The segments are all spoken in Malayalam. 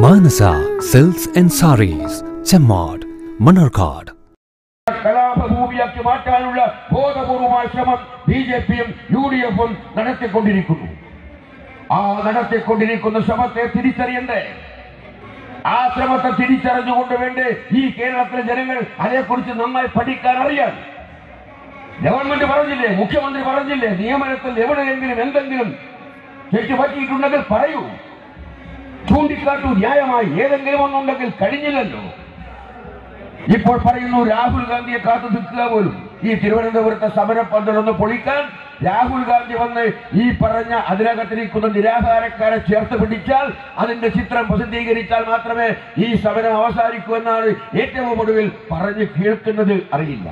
Manasa silks and sarees, Chemmad, Mannarkkad. കലാപഭൂമിയാക്കി മാറ്റാനുള്ള ബോധപൂർവമായ ശ്രമം BJPയും UDFും നടത്തിക്കൊണ്ടിരിക്കുന്നു. ആ നടത്തിക്കൊണ്ടിരിക്കുന്ന ശ്രമത്തെ തിരിച്ചറിയണ്ടേ? ആ ശ്രമത്തെ തിരിച്ചറിഞ്ഞുകൊണ്ട് വേണ്ടേ ഈ കേരളത്തിലെ ജനങ്ങൾ അതേക്കുറിച്ച് നന്നായി പഠിക്കാൻ അറിയാൻ? ഗവൺമെന്റ് പറഞ്ഞില്ലേ, മുഖ്യമന്ത്രി പറഞ്ഞില്ലേ, നിയമനത്തിൽ എവിടെയെങ്കിലും എന്തെങ്കിലും തെറ്റ് പറ്റിയിട്ടുണ്ടെങ്കിൽ പറയൂ, ചൂണ്ടിക്കാട്ടു, ന്യായമായി ഏതെങ്കിലും ഒന്നുണ്ടെങ്കിൽ. കഴിഞ്ഞില്ലല്ലോ. ഇപ്പോൾ പറയുന്നു രാഹുൽ ഗാന്ധിയെ കാത്തു നിൽക്കുക പോലും. ഈ തിരുവനന്തപുരത്തെ സമരപ്പന്തലൊന്ന് പൊളിക്കാൻ രാഹുൽ ഗാന്ധി വന്ന് ഈ പറഞ്ഞ അതിനകത്തിരിക്കുന്ന നിരാഹാരക്കാരെ ചേർത്ത് പിടിച്ചാൽ, അതിന്റെ ചിത്രം പ്രസിദ്ധീകരിച്ചാൽ മാത്രമേ ഈ സമരം അവസാനിക്കൂ എന്നാണ് ഏറ്റവും ഒടുവിൽ പറഞ്ഞു കേൾക്കുന്നത്. അറിയില്ല.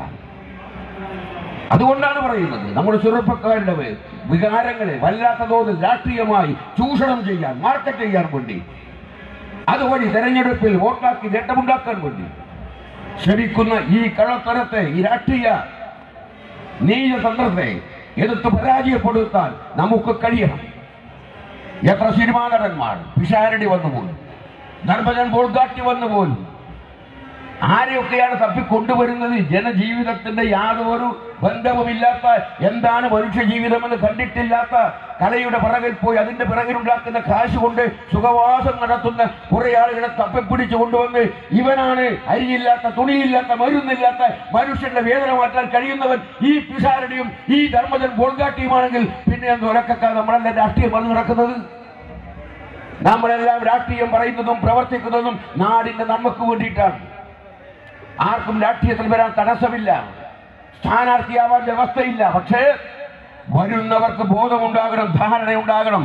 അതുകൊണ്ടാണ് പറയുന്നത്, നമ്മുടെ ചെറുപ്പക്കാരുടെ വികാരങ്ങളെ വല്ലാത്ത തോതിൽ രാഷ്ട്രീയമായി ചൂഷണം ചെയ്യാൻ, മാർക്കറ്റ് ചെയ്യാൻ വേണ്ടി, അതുവഴി തെരഞ്ഞെടുപ്പിൽ വോട്ടാക്കി നേട്ടമുണ്ടാക്കാൻ വേണ്ടി ശ്രമിക്കുന്ന ഈ കള്ളത്തരത്തെ, ഈ രാഷ്ട്രീയ നീചതന്ത്രത്തെ എതിർത്ത് പരാജയപ്പെടുത്താൻ നമുക്ക് കഴിയണം. എത്ര സിനിമാ നടന്മാർ പിഷാരടി വന്നു പോലും, ധർമ്മജൻ ബോൾഗാട്ടി വന്നു പോലും, ആരെയൊക്കെയാണ് തപ്പിക്കൊണ്ടുവരുന്നത്? ജനജീവിതത്തിന്റെ യാതൊരു ബന്ധവുമില്ലാത്ത, എന്താണ് മനുഷ്യ ജീവിതമെന്ന് കണ്ടിട്ടില്ലാത്ത, കലയുടെ പിറകിൽ പോയി അതിന്റെ പിറകിലുണ്ടാക്കുന്ന കാശ് കൊണ്ട് സുഖവാസം നടത്തുന്ന കുറെ ആളുകളെ തപ്പിപ്പിടിച്ചു കൊണ്ടുവന്ന്, ഇവനാണ് അരിയില്ലാത്ത, തുണിയില്ലാത്ത, മരുന്നില്ലാത്ത മനുഷ്യന്റെ വേദന മാറ്റാൻ കഴിയുന്നവൻ ഈ പിഷാരടിയും ഈ ധർമ്മജൻ ബോൾഗാട്ടിയുമാണെങ്കിൽ പിന്നെ എന്ത് ഉലക്കാ നമ്മളെല്ലാം രാഷ്ട്രീയം വന്നു നടക്കുന്നത്? നമ്മളെല്ലാം രാഷ്ട്രീയം പറയുന്നതും പ്രവർത്തിക്കുന്നതും നാടിന്റെ നന്മക്ക് വേണ്ടിയിട്ടാണ്. ആർക്കും രാഷ്ട്രീയത്തിൽ വരാൻ തടസ്സമില്ല, സ്ഥാനാർത്ഥിയാവാൻ വ്യവസ്ഥയില്ല. പക്ഷേ വരുന്നവർക്ക് ബോധമുണ്ടാകണം, ധാരണയുണ്ടാകണം.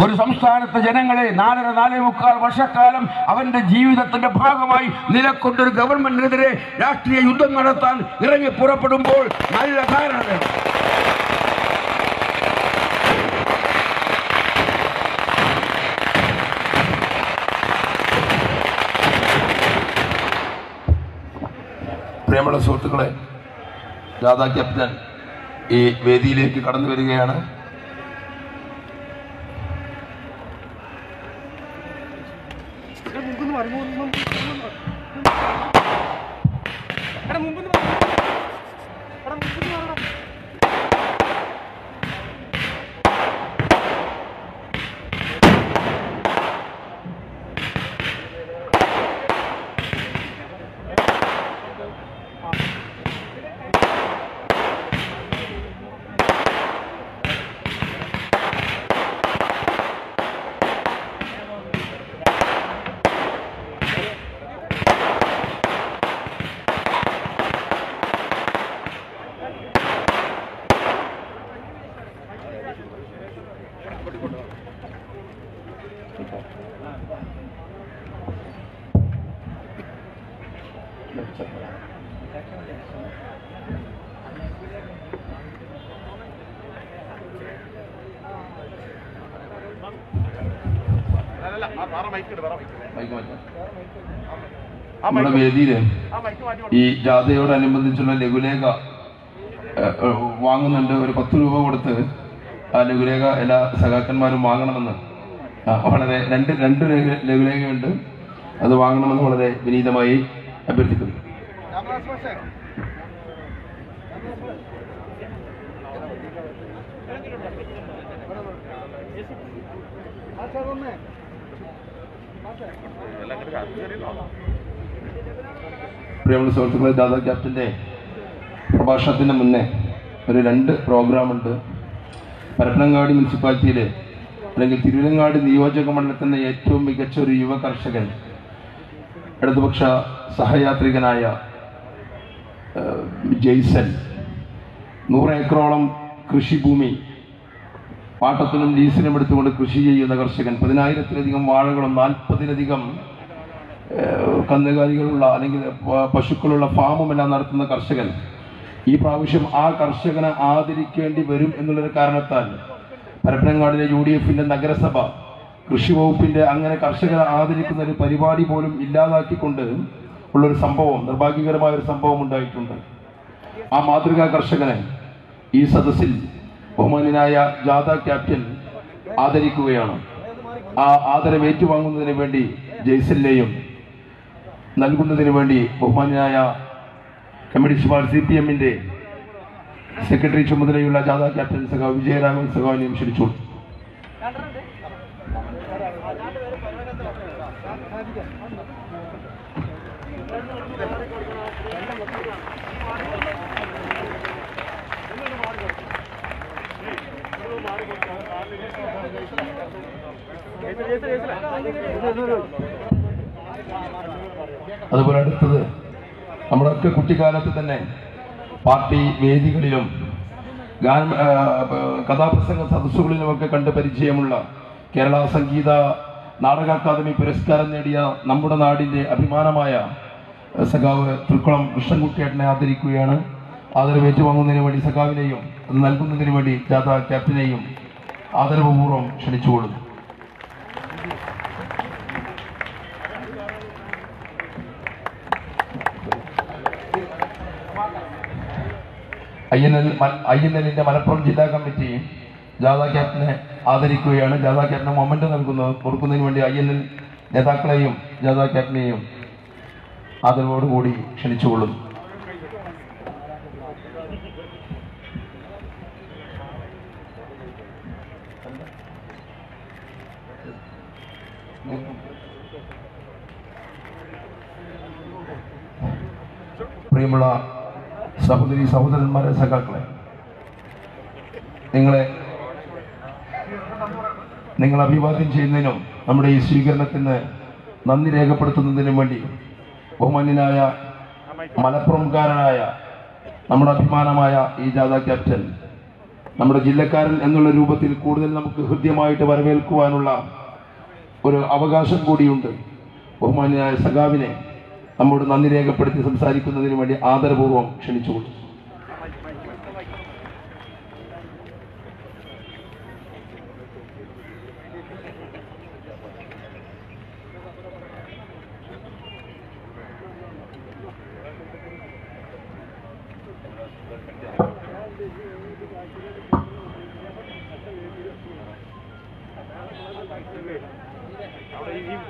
ഒരു സംസ്ഥാനത്തെ ജനങ്ങളെ 4-4.25 വർഷക്കാലം അവന്റെ ജീവിതത്തിന്റെ ഭാഗമായി നിലക്കൊണ്ടൊരു ഗവൺമെന്റിനെതിരെ രാഷ്ട്രീയ യുദ്ധം നടത്താൻ ഇറങ്ങി പുറപ്പെടുമ്പോൾ നല്ല ധാരണ വേണം. പ്രിയമുള്ള സുഹൃത്തുക്കളെ, ജാഥ ക്യാപ്റ്റൻ ഈ വേദിയിലേക്ക് കടന്നു വരികയാണ്. നമ്മുടെ വേദിയില് ഈ ജാഥയോടനുബന്ധിച്ചുള്ള ലഘുലേഖ വാങ്ങുന്നുണ്ട്. ഒരു 10 രൂപ കൊടുത്ത് ആ ലഘുലേഖ എല്ലാ സഖാക്കന്മാരും വാങ്ങണമെന്ന് വളരെ രണ്ട് ലഘുലേഖയുണ്ട്, അത് വാങ്ങണമെന്ന് വളരെ വിനീതമായി അഭ്യർത്ഥിക്കുന്നു. പ്രിയമുള്ള സുഹൃത്തുക്കളെ, ജാഥ ക്യാപ്റ്റന്റെ പ്രഭാഷണത്തിന് മുന്നേ ഒരു 2 പ്രോഗ്രാമുണ്ട്. പരപ്പനങ്ങാടി മുനിസിപ്പാലിറ്റിയിലെ അല്ലെങ്കിൽ തിരുവനങ്ങാടി നിയോജക മണ്ഡലത്തിൻ്റെ ഏറ്റവും മികച്ച ഒരു യുവ കർഷകൻ, ഇടതുപക്ഷ സഹയാത്രികനായ ജയ്സൻ, 100 ഏക്കറോളം കൃഷിഭൂമി പാട്ടത്തിനും ലീസിനും എടുത്തുകൊണ്ട് കൃഷി ചെയ്യുന്ന കർഷകൻ, 10,000-ലധികം വാഴകളും 40-ലധികം കന്നുകാലികളുള്ള അല്ലെങ്കിൽ പശുക്കളുള്ള ഫാമുമെല്ലാം നടത്തുന്ന കർഷകൻ. ഈ പ്രാവശ്യം ആ കർഷകനെ ആദരിക്കേണ്ടി വരും എന്നുള്ളൊരു കാരണത്താൽ പരപ്പനങ്ങാടിലെ UDFന്റെ നഗരസഭ കൃഷി വകുപ്പിന്റെ അങ്ങനെ കർഷകരെ ആദരിക്കുന്ന ഒരു പരിപാടി പോലും ഇല്ലാതാക്കിക്കൊണ്ട് ഉള്ളൊരു സംഭവം, നിർഭാഗ്യകരമായ ഒരു സംഭവം ഉണ്ടായിട്ടുണ്ട്. ആ മാതൃകാ കർഷകനെ ഈ സദസ്സിൽ ബഹുമാന്യനായ ജാഥ ക്യാപ്റ്റൻ ആദരിക്കുകയാണ്. ആ ആദരവ് ഏറ്റുവാങ്ങുന്നതിന് വേണ്ടി ജയ്സലിനെയും നൽകുന്നതിന് വേണ്ടി ബഹുമാന്യനായ കമ്മ്യൂണിസ്റ്റ് പാർട്ടി CPM-ന്റെ സെക്രട്ടറി ചുമതലയുള്ള ജാഥ ക്യാപ്റ്റൻ സഖാവ് വിജയരാഘവൻ സഖാവിനെയും ക്ഷണിച്ചു. അതുപോലെ അടുത്തത് നമ്മുടെയൊക്കെ കുട്ടിക്കാലത്ത് തന്നെ പാർട്ടി വേദികളിലും കഥാപ്രസംഗ സദസ്സുകളിലുമൊക്കെ കണ്ട് പരിചയമുള്ള കേരള സംഗീത നാടക അക്കാദമി പുരസ്കാരം നേടിയ നമ്മുടെ നാടിൻ്റെ അഭിമാനമായ സഖാവ് തൃക്കുളം കൃഷ്ണൻകുട്ടിയേട്ടനെ ആദരിക്കുകയാണ്. ആദരവ് ഏറ്റുവാങ്ങുന്നതിന് വേണ്ടി സഖാവിനെയും അത് നൽകുന്നതിന് വേണ്ടി ജാഥ ക്യാപ്റ്റനെയും ആദരവപൂർവ്വം ക്ഷണിച്ചുകൊള്ളുന്നു. INL-ന്റെ മലപ്പുറം ജില്ലാ കമ്മിറ്റി ജാഥ ക്യാപ്റ്റനെ ആദരിക്കുകയാണ്. ജാഥ ക്യാപ്റ്റന് മൊമെന്റ് കൊടുക്കുന്നതിന് വേണ്ടി INL നേതാക്കളെയും ജാഥ ക്യാപ്റ്റനെയും ആദരവോടുകൂടി ക്ഷണിച്ചുകൊള്ളുന്നു. പ്രിയമുള്ള സഹോദരി സഹോദരന്മാരെ, സഖാക്കളെ, നിങ്ങളെ അഭിവാദ്യം ചെയ്യുന്നതിനും നമ്മുടെ ഈ സ്വീകരണത്തിന് നന്ദി രേഖപ്പെടുത്തുന്നതിനും വേണ്ടി ബഹുമാന്യനായ മലപ്പുറംകാരനായ നമ്മുടെ അഭിമാനമായ ഈ ജാഥ ക്യാപ്റ്റൻ നമ്മുടെ ജില്ലക്കാരൻ എന്നുള്ള രൂപത്തിൽ കൂടുതൽ നമുക്ക് ഹൃദ്യമായിട്ട് വരവേൽക്കുവാനുള്ള ഒരു അവകാശം കൂടിയുണ്ട്. ബഹുമാന്യനായ സഖാവിനെ നമ്മോട് നന്ദി രേഖപ്പെടുത്തി സംസാരിക്കുന്നതിന് വേണ്ടി ആദരപൂർവ്വം ക്ഷണിച്ചുകൊള്ളു.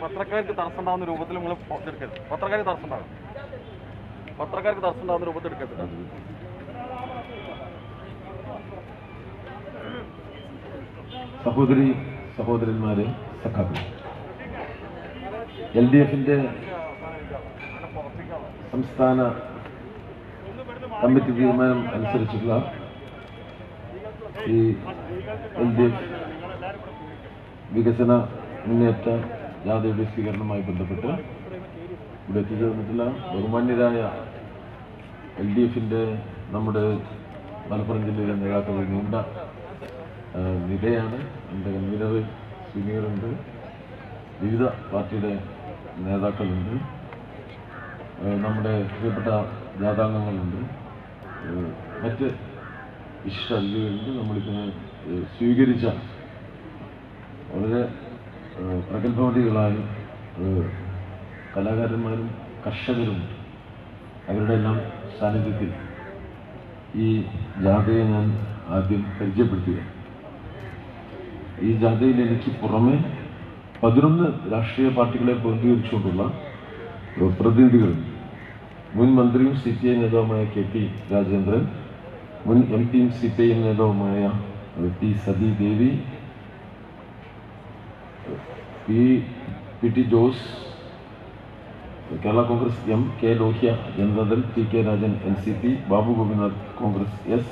പത്രക്കാർക്ക് തടസ്സമുണ്ടാകുന്ന രൂപത്തിൽ നിങ്ങൾ എടുക്കരുത്. പത്രക്കാർക്ക് തടസ്സമുണ്ടാകുന്ന രൂപത്തിൽ എടുക്കരുത്. സഹോദരി സഹോദരന്മാരെ, സഖാക്കൾ, LDF-ന്റെ സംസ്ഥാന കമ്മിറ്റി തീരുമാനം അനുസരിച്ചുള്ള ഈ LDF വികസന മുന്നേറ്റ ജാഥയുടെ സ്വീകരണവുമായി ബന്ധപ്പെട്ട് ഇവിടെ എത്തിച്ചേർന്നിട്ടുള്ള ബഹുമാന്യരായ LDF-ന്റെ നമ്മുടെ മലപ്പുറം ജില്ലയിലെ നേതാക്കളുടെ നീണ്ട നിരയാണ്. എൻ്റെ കൺവീനർ സീനിയറുണ്ട്, വിവിധ പാർട്ടിയുടെ നേതാക്കളുണ്ട്, നമ്മുടെ പ്രിയപ്പെട്ട ജാഥാംഗങ്ങളുണ്ട്, മറ്റ് വിശിഷ്ട അതിഥികളുണ്ട്. നമ്മളിതിനെ സ്വീകരിച്ച വളരെ പ്രഗത്ഭവതികളായ കലാകാരന്മാരും കർഷകരും അവരുടെ എല്ലാം സാന്നിധ്യത്തിൽ ഈ ജാഥയെ ഞാൻ ആദ്യം പരിചയപ്പെടുത്തുക. ഈ ജാഥയിൽ എനിക്ക് പുറമെ 11 രാഷ്ട്രീയ പാർട്ടികളെ പ്രതിനിധീകരിച്ചുകൊണ്ടുള്ള പ്രതിനിധികളുണ്ട്. മുൻ മന്ത്രിയും CPI നേതാവുമായ KP രാജേന്ദ്രൻ, മുൻ MP-യും CPI നേതാവുമായ P Sathidevi, PT Jose, Kerala Congress M.K. Lohia Janata Dal, TK Rajan NCP, Babu Gopinath Congress S,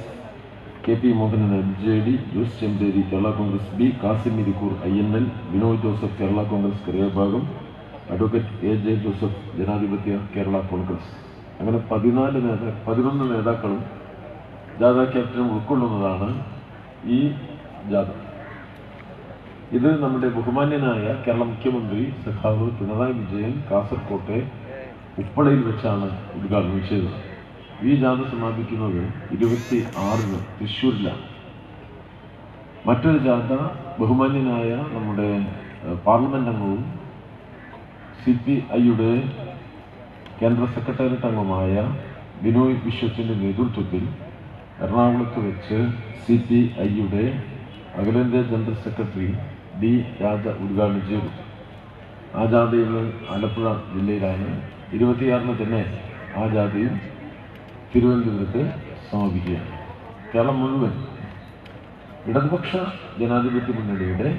KP Mohanan LJD, Jose Chemperi Kerala Congress B, Kasim Irikkur INL, Binoy Joseph Kerala Congress കരയോഗഭാഗം, അഡ്വക്കേറ്റ് AJ ജോസഫ് ജനാധിപത്യ കേരള കോൺഗ്രസ്. അങ്ങനെ 11 നേതാക്കളും ജാഥ ക്യാപ്റ്റനും ഉൾക്കൊള്ളുന്നതാണ് ഈ ജാഥ. ഇത് നമ്മുടെ ബഹുമാന്യനായ കേരള മുഖ്യമന്ത്രി സഖാവ് പിണറായി വിജയൻ കാസർകോട്ടെ ഉപ്പളയിൽ വെച്ചാണ് ഉദ്ഘാടനം ചെയ്തത്. ഈ ജാഥ സമാപിക്കുന്നത് 26-ന് തൃശ്ശൂരിലാണ്. മറ്റൊരു ജാഥ ബഹുമാന്യനായ നമ്മുടെ പാർലമെന്റ് അംഗവും CPI-യുടെ കേന്ദ്ര സെക്രട്ടേറിയറ്റ് അംഗമായ ബിനോയ് വിശ്വത്തിന്റെ നേതൃത്വത്തിൽ എറണാകുളത്ത് വെച്ച് CPI-യുടെ അഖിലേന്ത്യാ ജനറൽ സെക്രട്ടറി ഡി രാജ ഉദ്ഘാടനം ചെയ്തു. ആ ജാഥയിൽ ആലപ്പുഴ ജില്ലയിലാണ് 26-ന് തന്നെ ആ ജാഥയും തിരുവനന്തപുരത്ത് സമാപിക്കുകയാണ്. കേരളം മുഴുവൻ ഇടതുപക്ഷ ജനാധിപത്യ മുന്നണിയുടെ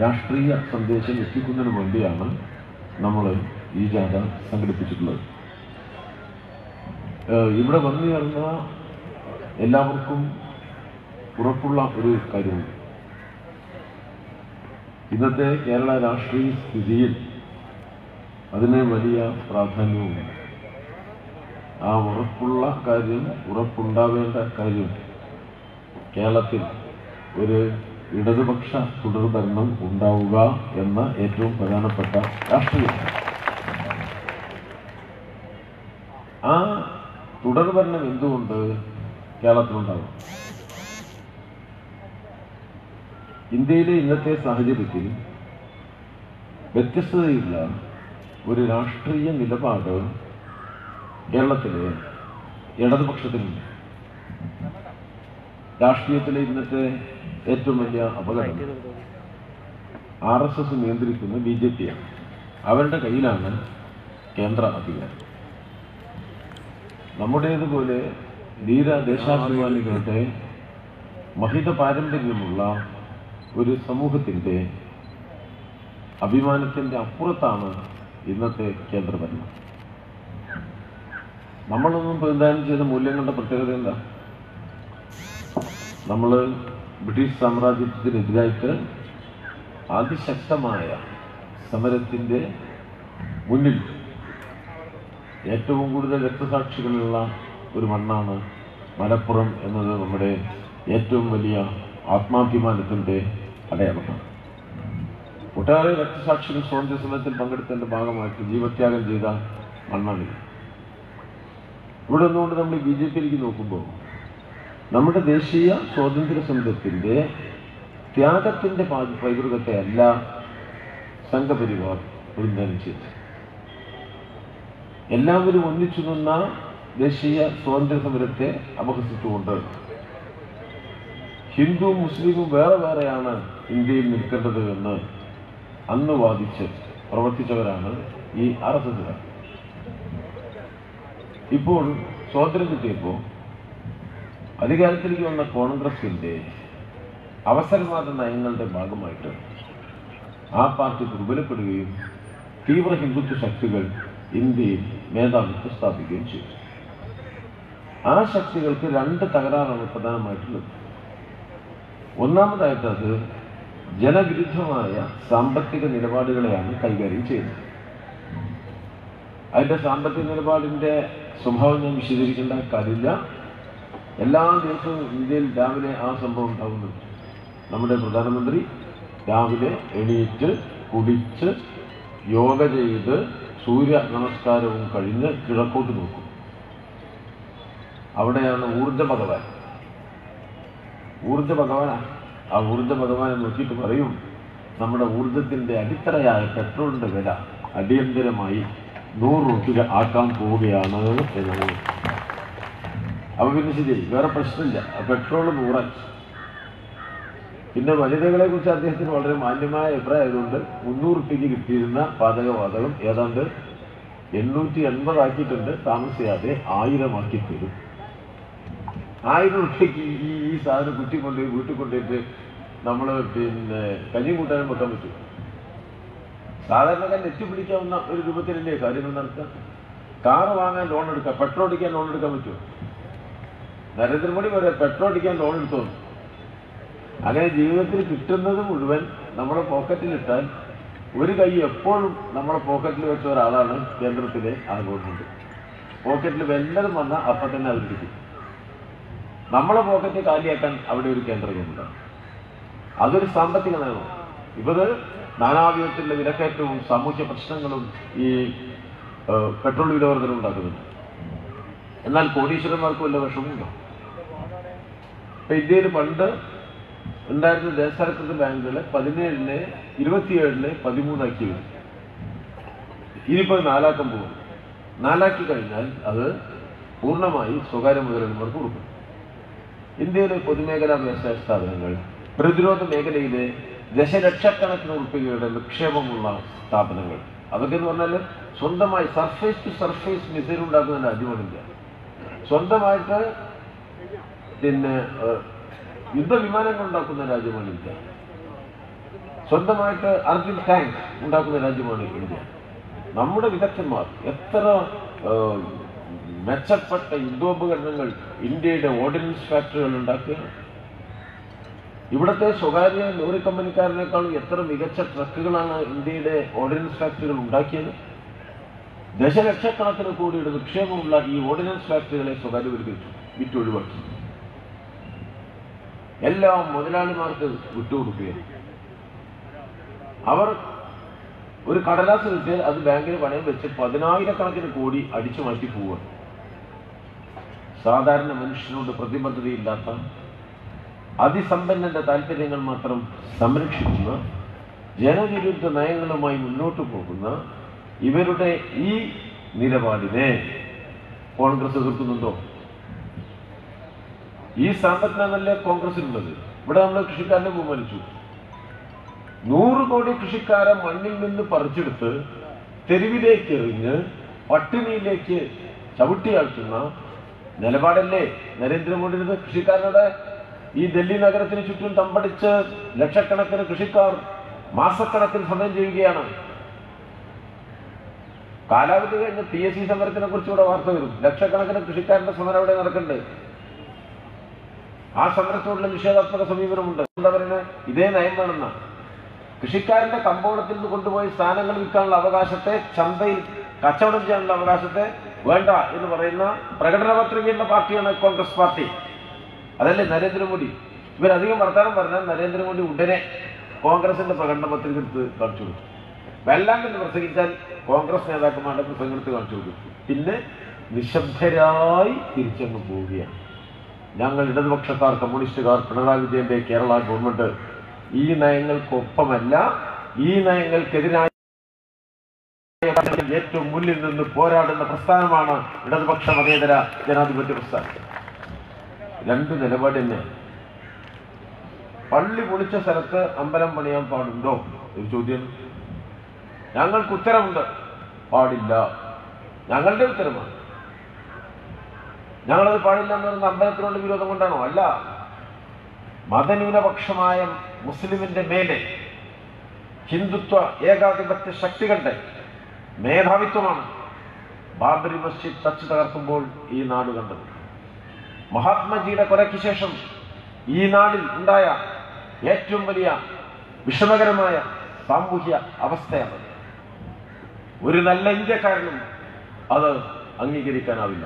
രാഷ്ട്രീയ സന്ദേശം എത്തിക്കുന്നതിന് വേണ്ടിയാണ് നമ്മൾ ഈ ജാഥ സംഘടിപ്പിച്ചിട്ടുള്ളത്. ഇവിടെ വന്നു ചേർന്ന എല്ലാവർക്കും ഉറപ്പുള്ള ഒരു കാര്യമുണ്ട്. ഇന്നത്തെ കേരള രാഷ്ട്രീയ സ്ഥിതിയിൽ അതിന് വലിയ പ്രാധാന്യവുമുണ്ട്. ആ ഉറപ്പുള്ള കാര്യം, ഉറപ്പുണ്ടാവേണ്ട കാര്യം കേരളത്തിൽ ഒരു ഇടതുപക്ഷ തുടർഭരണം ഉണ്ടാവുക എന്ന ഏറ്റവും പ്രധാനപ്പെട്ട രാഷ്ട്രീയം. ആ തുടർഭരണം എന്തുകൊണ്ട് കേരളത്തിലുണ്ടാകും? ഇന്ത്യയിലെ ഇന്നത്തെ സാഹചര്യത്തിൽ വ്യത്യസ്തതയുള്ള ഒരു രാഷ്ട്രീയ നിലപാട് കേരളത്തിലെ ഇടതുപക്ഷത്തിനുണ്ട്. രാഷ്ട്രീയത്തിലെ ഇന്നത്തെ ഏറ്റവും വലിയ അപകടം RSS നിയന്ത്രിക്കുന്ന BJP ആണ്. അവരുടെ കയ്യിലാണ് കേന്ദ്ര അധികാരം. നമ്മുടേതുപോലെ ധീര ദേശാഭിമാനികളുടെ മഹിത പാരമ്പര്യമുള്ള ഒരു സമൂഹത്തിൻ്റെ അഭിമാനത്തിൻ്റെ അപ്പുറത്താണ് ഇന്നത്തെ കേന്ദ്രഭരണം. നമ്മളൊന്നും പ്രതിദാനം ചെയ്ത മൂല്യങ്ങളുടെ പ്രത്യേകത എന്താ? നമ്മൾ ബ്രിട്ടീഷ് സാമ്രാജ്യത്തിനെതിരായിട്ട് അതിശക്തമായ സമരത്തിൻ്റെ മുന്നിൽ ഏറ്റവും കൂടുതൽ രക്തസാക്ഷികളുള്ള ഒരു മണ്ണാണ് മലപ്പുറം എന്നത് നമ്മുടെ ഏറ്റവും വലിയ ആത്മാഭിമാനത്തിൻ്റെ അടയാളമാണ്. ഒട്ടേറെ രക്തസാക്ഷികൾ സ്വാതന്ത്ര്യ സമരത്തിൽ പങ്കെടുത്തതിൻ്റെ ഭാഗമായിട്ട് ജീവത്യാഗം ചെയ്ത മണ്ണാണിത്. ഇവിടെ നിന്നുകൊണ്ട് നമ്മൾ BJPയിലേക്ക് നോക്കുമ്പോൾ നമ്മുടെ ദേശീയ സ്വാതന്ത്ര്യ സമരത്തിൻ്റെ ത്യാഗത്തിൻ്റെ പൈതൃകത്തെ അല്ല സംഘപരിവാർ പ്രതിനിധാനം ചെയ്തത്. എല്ലാവരും ഒന്നിച്ചു നിന്ന ദേശീയ സ്വാതന്ത്ര്യ സമരത്തെ അപഹസിച്ചുകൊണ്ട് ഹിന്ദുവും മുസ്ലിമും വേറെ വേറെയാണ് ഇന്ത്യയിൽ നിൽക്കേണ്ടത് എന്ന് അന്ന് വാദിച്ച് പ്രവർത്തിച്ചവരാണ് ഈ RSS. ഇപ്പോൾ സ്വാതന്ത്ര്യം കിട്ടിയപ്പോൾ അധികാരത്തിലേക്ക് വന്ന കോൺഗ്രസിൻ്റെ അവസരവാദ നയങ്ങളുടെ ഭാഗമായിട്ട് ആ പാർട്ടി ദുർബലപ്പെടുകയും തീവ്ര ഹിന്ദുത്വ ശക്തികൾ ഇന്ത്യയിൽ മേധാവിത്വം സ്ഥാപിക്കുകയും ചെയ്തു. ആ ശക്തികൾക്ക് രണ്ട് തകരാറാണ് പ്രധാനമായിട്ടുള്ളത്. ഒന്നാമതായിട്ട് അത് ജനവിരുദ്ധമായ സാമ്പത്തിക നിലപാടുകളെയാണ് കൈകാര്യം ചെയ്യുന്നത്. അതിൻ്റെ സാമ്പത്തിക നിലപാടിൻ്റെ സ്വഭാവം ഞാൻ വിശദീകരിക്കേണ്ട കാര്യമില്ല. എല്ലാ ദിവസവും ഇന്ത്യയിൽ രാവിലെ ആ സംഭവം ഉണ്ടാകുന്നുണ്ട്. നമ്മുടെ പ്രധാനമന്ത്രി രാവിലെ എണീറ്റ് കുടിച്ച് യോഗ ചെയ്ത് സൂര്യ നമസ്കാരവും കഴിഞ്ഞ് കിഴക്കോട്ട് നോക്കും. അവിടെയാണ് ഊർജ ഭഗവാൻ. ഊർജ ഭഗവാനാണ്. ആ ഊർജ ഭഗവാനെ നോക്കിയിട്ട് പറയും, നമ്മുടെ ഊർജത്തിൻ്റെ അടിത്തറയായ പെട്രോളിൻ്റെ വില അടിയന്തരമായി 100 രൂപ ആക്കാൻ പോവുകയാണ് എന്നാണ്. അപ്പോൾ പിന്നെ ശരി, വേറെ പ്രശ്നമില്ല, പെട്രോൾ 100. പിന്നെ വനിതകളെ കുറിച്ച് അദ്ദേഹത്തിന് വളരെ മാന്യമായ അഭിപ്രായം ആയതുകൊണ്ട് 300 രൂപയ്ക്ക് കിട്ടിയിരുന്ന പാചകവാതകം ഏതാണ്ട് 880 ആക്കിയിട്ടുണ്ട്. താമസിയാതെ 1000 ആക്കി തരും. 1000 രൂപയ്ക്ക് ഈ സാധനം കുറ്റിക്കൊണ്ടുപോയി വീട്ടിൽ കൊണ്ടുപോയിട്ട് നമ്മൾ പിന്നെ കഞ്ഞി കൂട്ടാനും വെക്കാൻ പറ്റും. സാധാരണക്കാരൻ എത്തിപ്പിടിക്കാവുന്ന ഒരു രൂപത്തിലല്ലേ കാര്യങ്ങൾ നടത്തുക. കാറ് വാങ്ങാൻ ലോൺ എടുക്കാം, പെട്രോൾ അടിക്കാൻ ലോൺ എടുക്കാൻ പറ്റുമോ? നരേന്ദ്രമോദി വരെ പെട്രോൾ അടിക്കാൻ ലോൺ എടുത്തോന്നു. അങ്ങനെ ജീവിതത്തിൽ കിട്ടുന്നത് മുഴുവൻ നമ്മുടെ പോക്കറ്റിലിട്ടാൽ ഒരു കൈ എപ്പോഴും നമ്മുടെ പോക്കറ്റിൽ വെച്ച ഒരാളാണ് കേന്ദ്രത്തിലെ ആ ഗവൺമെൻറ്. പോക്കറ്റിൽ വല്ലതും വന്നാൽ അപ്പം തന്നെ അവരെടുക്കും. നമ്മളെ പോക്കറ്റ് കാലിയാക്കാൻ അവിടെ ഒരു കേന്ദ്ര ഗവൺമെൻറ്റാണ്. അതൊരു സാമ്പത്തിക നയമാണ്. ഇവർ നാനാവിധത്തിലുള്ള വിലക്കയറ്റവും സാമൂഹ്യ പ്രശ്നങ്ങളും ഈ പെട്രോൾ വിലവർദ്ധന ഉണ്ടാക്കുന്നുണ്ട്. എന്നാൽ കോടീശ്വരന്മാർക്ക് വല്ല വിഷമമുണ്ടോ? ഇപ്പം ഇന്ത്യയിൽ പണ്ട് ഉണ്ടായിരുന്ന ദേശസാൽകൃത ബാങ്കുകളെ 17-നെ 27-നെ 13 ആക്കി വരും. ഇനിയിപ്പോൾ 4 ആക്കാൻ പോകും. 4 ആക്കി കഴിഞ്ഞാൽ അത് പൂർണ്ണമായി സ്വകാര്യ മുതലാളിമാർക്ക് കൊടുക്കും. ഇന്ത്യയിലെ പൊതുമേഖലാ വ്യവസായ സ്ഥാപനങ്ങൾ പ്രതിരോധ മേഖലയിലെ ദശലക്ഷക്കണക്കിന് ഉറുപ്പികയുടെ നിക്ഷേപമുള്ള സ്ഥാപനങ്ങൾ. അതൊക്കെ എന്ന് പറഞ്ഞാൽ സ്വന്തമായി സർഫേസ് ടു സർഫേസ് മിസൈൽ ഉണ്ടാക്കുന്ന രാജ്യമാണ് ഇന്ത്യ. സ്വന്തമായിട്ട് പിന്നെ യുദ്ധവിമാനങ്ങൾ ഉണ്ടാക്കുന്ന രാജ്യമാണ് ഇന്ത്യ. സ്വന്തമായിട്ട് അർജുൻ ടാങ്ക് ഉണ്ടാക്കുന്ന രാജ്യമാണ് ഇന്ത്യ. നമ്മുടെ വിദഗ്ധന്മാർ എത്ര മെച്ചപ്പെട്ട യുദ്ധോപകരണങ്ങൾ ഇന്ത്യയുടെ ഓർഡിനൻസ് ഫാക്ടറികൾ ഉണ്ടാക്കുകയാണ്. ഇവിടുത്തെ സ്വകാര്യ ലോറി കമ്പനിക്കാരനേക്കാളും എത്ര മികച്ച ട്രക്കുകളാണ് ഇന്ത്യയുടെ ഓർഡിനൻസ് ഫാക്ടറികൾ ഉണ്ടാക്കിയത്. ദശലക്ഷക്കണക്കിന് കോടിയുടെ നിക്ഷേപമുള്ള ഈ ഓർഡിനൻസ് ഫാക്ടറികളെ സ്വകാര്യവൽക്കരിച്ചു, വിറ്റൊഴിവാക്കി. എല്ലാം മുതലാളിമാർക്ക് വിട്ടുകൊടുക്കുകയാണ്. അവർ ഒരു കടലാസ് കിട്ടിയാൽ അത് ബാങ്കിന് പണയം വെച്ച് 10,000-കണക്കിന് കോടി അടിച്ചു മാറ്റി പോവുക. സാധാരണ മനുഷ്യനോട് പ്രതിബദ്ധതയില്ലാത്ത അതിസമ്പന്നന്റെ താല്പര്യങ്ങൾ മാത്രം സംരക്ഷിക്കുന്ന ജനവിരുദ്ധ നയങ്ങളുമായി മുന്നോട്ട് പോകുന്ന ഇവരുടെ ഈ നിലപാടിനെ കോൺഗ്രസ് എതിർക്കുന്നുണ്ടോ? ഈ സാമ്പത്തികമല്ലേ കോൺഗ്രസിനുള്ളത്. ഇവിടെ നമ്മൾ കൃഷിക്കാരനെ ബഹുമാനിച്ചു. 100 കോടി കൃഷിക്കാരെ മണ്ണിൽ നിന്ന് പറിച്ചെടുത്ത് തെരുവിലേക്ക് എറിഞ്ഞ് പട്ടിണിയിലേക്ക് ചവിട്ടിയാഴ്ത്തുന്ന നിലപാടല്ലേ നരേന്ദ്രമോദിയുടെ? കൃഷിക്കാരുടെ ഈ ഡൽഹി നഗരത്തിന് ചുറ്റും തമ്പടിച്ച് ലക്ഷക്കണക്കിന് കൃഷിക്കാർ മാസക്കണക്കിന് സമരം ചെയ്യുകയാണ്. കാലാവധി കഴിഞ്ഞ് PSC സമരത്തിനെ കുറിച്ച് ഇവിടെ വാർത്ത വരും. ലക്ഷക്കണക്കിന് കൃഷിക്കാരുടെ സമരം അവിടെ നടക്കുന്നുണ്ട്. ആ സമരത്തോടുള്ള നിഷേധാത്മക സമീപനമുണ്ട്. എന്താ പറയുന്നത്? ഇതേ നയം വേണമെന്ന കൃഷിക്കാരന്റെ കമ്പോളത്തിൽ നിന്ന് കൊണ്ടുപോയി സ്ഥാനങ്ങൾ വിൽക്കാനുള്ള അവകാശത്തെ, ചന്തയിൽ കച്ചവടം ചെയ്യാനുള്ള അവകാശത്തെ വേണ്ട എന്ന് പറയുന്ന പ്രകടന പത്രികയുള്ള പാർട്ടിയാണ് കോൺഗ്രസ് പാർട്ടി. അതല്ലേ നരേന്ദ്രമോദി? ഇവരധികം വർത്തമാനം പറഞ്ഞാൽ നരേന്ദ്രമോദി ഉടനെ കോൺഗ്രസിന്റെ പ്രകടന പത്രിക എടുത്ത് കാണിച്ചു കൊടുത്തു. വെല്ലാണ്ടെന്ന് പ്രസംഗിച്ചാൽ കോൺഗ്രസ് നേതാക്കന്മാരുടെ പ്രസംഗത്ത് കാണിച്ചു കൊടുത്തു. പിന്നെ നിശബ്ദരായി തിരിച്ചങ്ങ് പോവുകയാണ്. ഞങ്ങൾ ഇടതുപക്ഷക്കാർ, കമ്മ്യൂണിസ്റ്റുകാർ, പിണറായി വിജയന്റെ കേരള ഗവൺമെന്റ് ഈ നയങ്ങൾക്കൊപ്പമല്ല, ഈ നയങ്ങൾക്കെതിരായ ഏറ്റവും മുന്നിൽ നിന്ന് പോരാടുന്ന പ്രസ്ഥാനമാണ് ഇടതുപക്ഷ മതേതര ജനാധിപത്യ പ്രസ്ഥാനം. രണ്ട് നിലപാട് തന്നെ. പള്ളി പൊളിച്ച സ്ഥലത്ത് അമ്പലം പണിയാൻ പാടുണ്ടോ ഒരു ചോദ്യം. ഞങ്ങൾക്ക് ഉത്തരമുണ്ട്, പാടില്ല. ഞങ്ങളുടെ ഉത്തരമാണ്. ഞങ്ങളത് പാടില്ല എന്ന് പറയുന്ന അമ്പലത്തിനുള്ള വിരോധം കൊണ്ടാണോ? അല്ല. മതന്യൂനപക്ഷമായ മുസ്ലിമിന്റെ മേലെ ഹിന്ദുത്വ ഏകാധിപത്യ ശക്തികളുടെ മേധാവിത്വമാണ് ബാബരി മസ്ജിദ് തച്ച് തകർക്കുമ്പോൾ ഈ നാട് കണ്ടത്. മഹാത്മജിയുടെ കൊലയ്ക്ക് ശേഷം ഈ നാടിൽ ഉണ്ടായ ഏറ്റവും വലിയ വിഷമകരമായ സാമൂഹ്യ അവസ്ഥയാണ്. ഒരു നല്ല ഇന്ത്യക്കാരനും അത് അംഗീകരിക്കാനാവില്ല.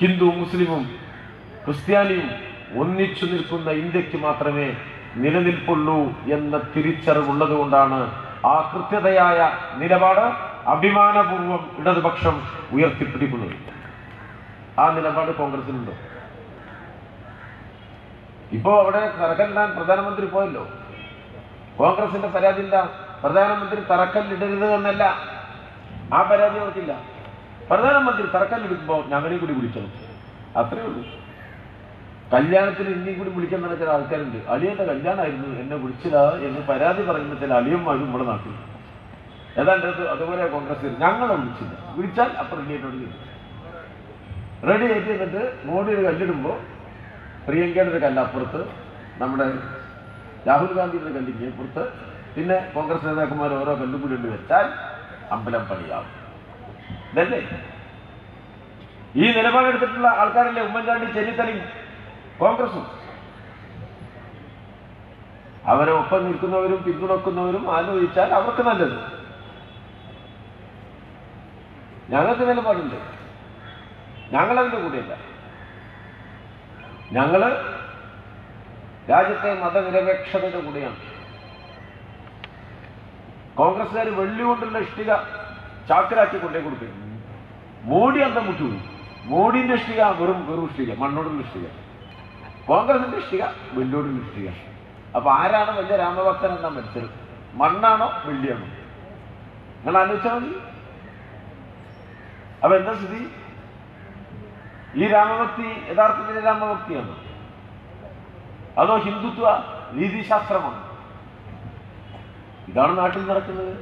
ഹിന്ദുവും മുസ്ലിമും ക്രിസ്ത്യാനിയും ഒന്നിച്ചു നിൽക്കുന്ന ഇന്ത്യക്ക് മാത്രമേ നിലനിൽപ്പുള്ളൂ എന്ന തിരിച്ചറിവുള്ളത് കൊണ്ടാണ് ആ കൃത്യതയായ നിലപാട് അഭിമാനപൂർവ്വം ഇടതുപക്ഷം ഉയർത്തിപ്പിടിക്കുന്നത്. ആ നിലപാട് കോൺഗ്രസിനുണ്ടോ? ഇപ്പോ അവിടെ തറക്കല്ലിടാൻ പ്രധാനമന്ത്രി പോയല്ലോ. കോൺഗ്രസിന്റെ പരാതി എന്താ? പ്രധാനമന്ത്രി തറക്കല്ലിടരുത് എന്നല്ല, ആ പരാതി അവർക്കില്ല. പ്രധാനമന്ത്രി തറക്കല്ലിടുമ്പോ ഞങ്ങളെയും കൂടി വിളിക്കണം, അത്രേ ഉള്ളൂ. കല്യാണത്തിന് ഇനിയും കൂടി വിളിക്കാൻ ചില ആൾക്കാരുണ്ട്. അളിയന്റെ കല്യാണമായിരുന്നു, എന്നെ വിളിച്ചില്ല എന്ന് പരാതി പറയുന്ന ചില അളിയന്മാരും നമ്മുടെ നാട്ടിൽ. ഏതാണ്ട് അതുപോലെ കോൺഗ്രസ് ഞങ്ങളെ വിളിച്ചില്ല, വിളിച്ചാൽ അപ്പുറം റെഡി ആയിട്ട് എന്നിട്ട് മോഡി ഒരു കല്ലിടുമ്പോൾ പ്രിയങ്കയുടെ ഒരു കല്ലപ്പുറത്ത്, നമ്മുടെ രാഹുൽ ഗാന്ധിയുടെ കല്ലിക്ക് അപ്പുറത്ത്, പിന്നെ കോൺഗ്രസ് നേതാക്കന്മാർ ഓരോ കല്ലും കൂടി ഉണ്ട് വെച്ചാൽ അമ്പലം പണിയാവും. ഇതല്ലേ ഈ നിലപാടെടുത്തിട്ടുള്ള ആൾക്കാരല്ലേ ഉമ്മൻചാണ്ടി, ചെന്നിത്തലയും കോൺഗ്രസും? അവരെ ഒപ്പം നിൽക്കുന്നവരും പിന്തുണക്കുന്നവരും ആലോചിച്ചാൽ അവർക്ക് നല്ലത്. ഞങ്ങൾക്ക് നിലപാടുണ്ട്, ഞങ്ങളതിൻ്റെ കൂടെയല്ല. ഞങ്ങള് രാജ്യത്തെ മതനിരപേക്ഷതയുടെ കൂടെയാണ്. കോൺഗ്രസ്സുകാർ വെള്ളി കൊണ്ടുള്ള ഇഷ്ടിക ചാക്കിലാക്കി കൊണ്ടേ കൊടുക്കും. മോഡി അന്തം മുട്ടു. മോഡിന്റെ ഇഷ്ടിക വെറും ഇഷ്ടിക, മണ്ണോടുള്ള ഇഷ്ടിക. കോൺഗ്രസിന്റെ ഇഷ്ടിക വെള്ളിയോടുള്ള ഇഷ്ടിക. അപ്പൊ ആരാണ് വലിയ രാമഭക്തൻ എന്നാ മത്സരം? മണ്ണാണോ വെള്ളിയാണോ? നിങ്ങൾ ആലോചിച്ചാൽ മതി. അപ്പൊ എന്താ സ്ഥിതി? ഈ രാമഭക്തി യഥാർത്ഥത്തിൽ രാമഭക്തിയാണ്, അതോ ഹിന്ദുത്വ രീതിശാസ്ത്രമാണ്? ഇതാണ് നാട്ടിൽ നടക്കുന്നത്.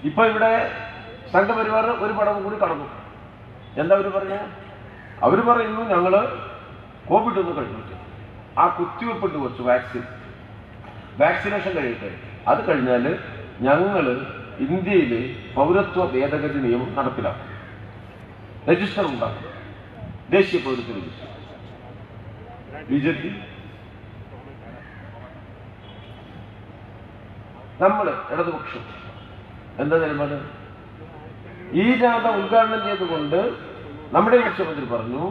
ഇപ്പൊ ഇവിടെ സംഘപരിവാർ ഒരു പടവും കൂടി കടന്നു. എന്താ അവര് പറഞ്ഞ? അവര് പറയുന്നു ഞങ്ങള് കോവിഡ് ഒന്ന് കഴിഞ്ഞിട്ട് ആ കുത്തിവെപ്പിട്ട് കുറച്ച് വാക്സിനേഷൻ കഴിയട്ടെ, അത് കഴിഞ്ഞാല് ഞങ്ങള് ഇന്ത്യയിലെ പൗരത്വ ഭേദഗതി നിയമം നടപ്പിലാക്കും, രജിസ്റ്റർ ഉണ്ടാക്കും, ദേശീയ പൗരത്വ രജിസ്റ്റർ. ബിജെപി നമ്മള് ഇടതുപക്ഷം എന്താ നിലപാട്? ഈ ജാഥ ഉദ്ഘാടനം ചെയ്തുകൊണ്ട് നമ്മുടെ മുഖ്യമന്ത്രി പറഞ്ഞു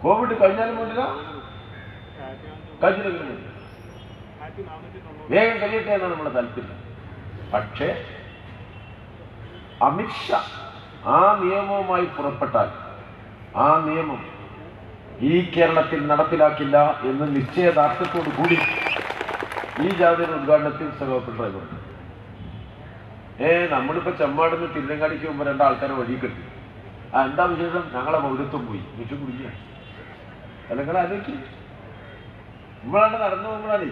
കോവിഡ് കഴിഞ്ഞാലും വേണ്ടില്ല, കഴിഞ്ഞില്ലെങ്കിലും വേണ്ടില്ല, വേഗം കഴിയട്ടെ എന്നാണ് നമ്മുടെ താല്പര്യം. പക്ഷേ അമിത്ഷാ ആ നിയമവുമായി പുറപ്പെട്ടാൽ ആ നിയമം ഈ കേരളത്തിൽ നടപ്പിലാക്കില്ല എന്ന് നിശ്ചയദാർഢ്യത്തോടു കൂടി ഈ ജാഥയുടെ ഉദ്ഘാടനത്തിൽ പിണറായി പറഞ്ഞു. നമ്മളിപ്പോ ചെമ്മാടുന്ന് തിരുനങ്ങാടിക്ക് മുമ്പ് 2 ആൾക്കാരെ വഴി കെട്ടി. എന്താ വിശേഷം? ഞങ്ങളെ പൗരത്വം പോയി മിച്ചു കുടിക്കുക. അല്ലെങ്കിൽ ആലോചിക്കും, നമ്മളാണ് നടന്നു പോകുമ്പോഴാണ്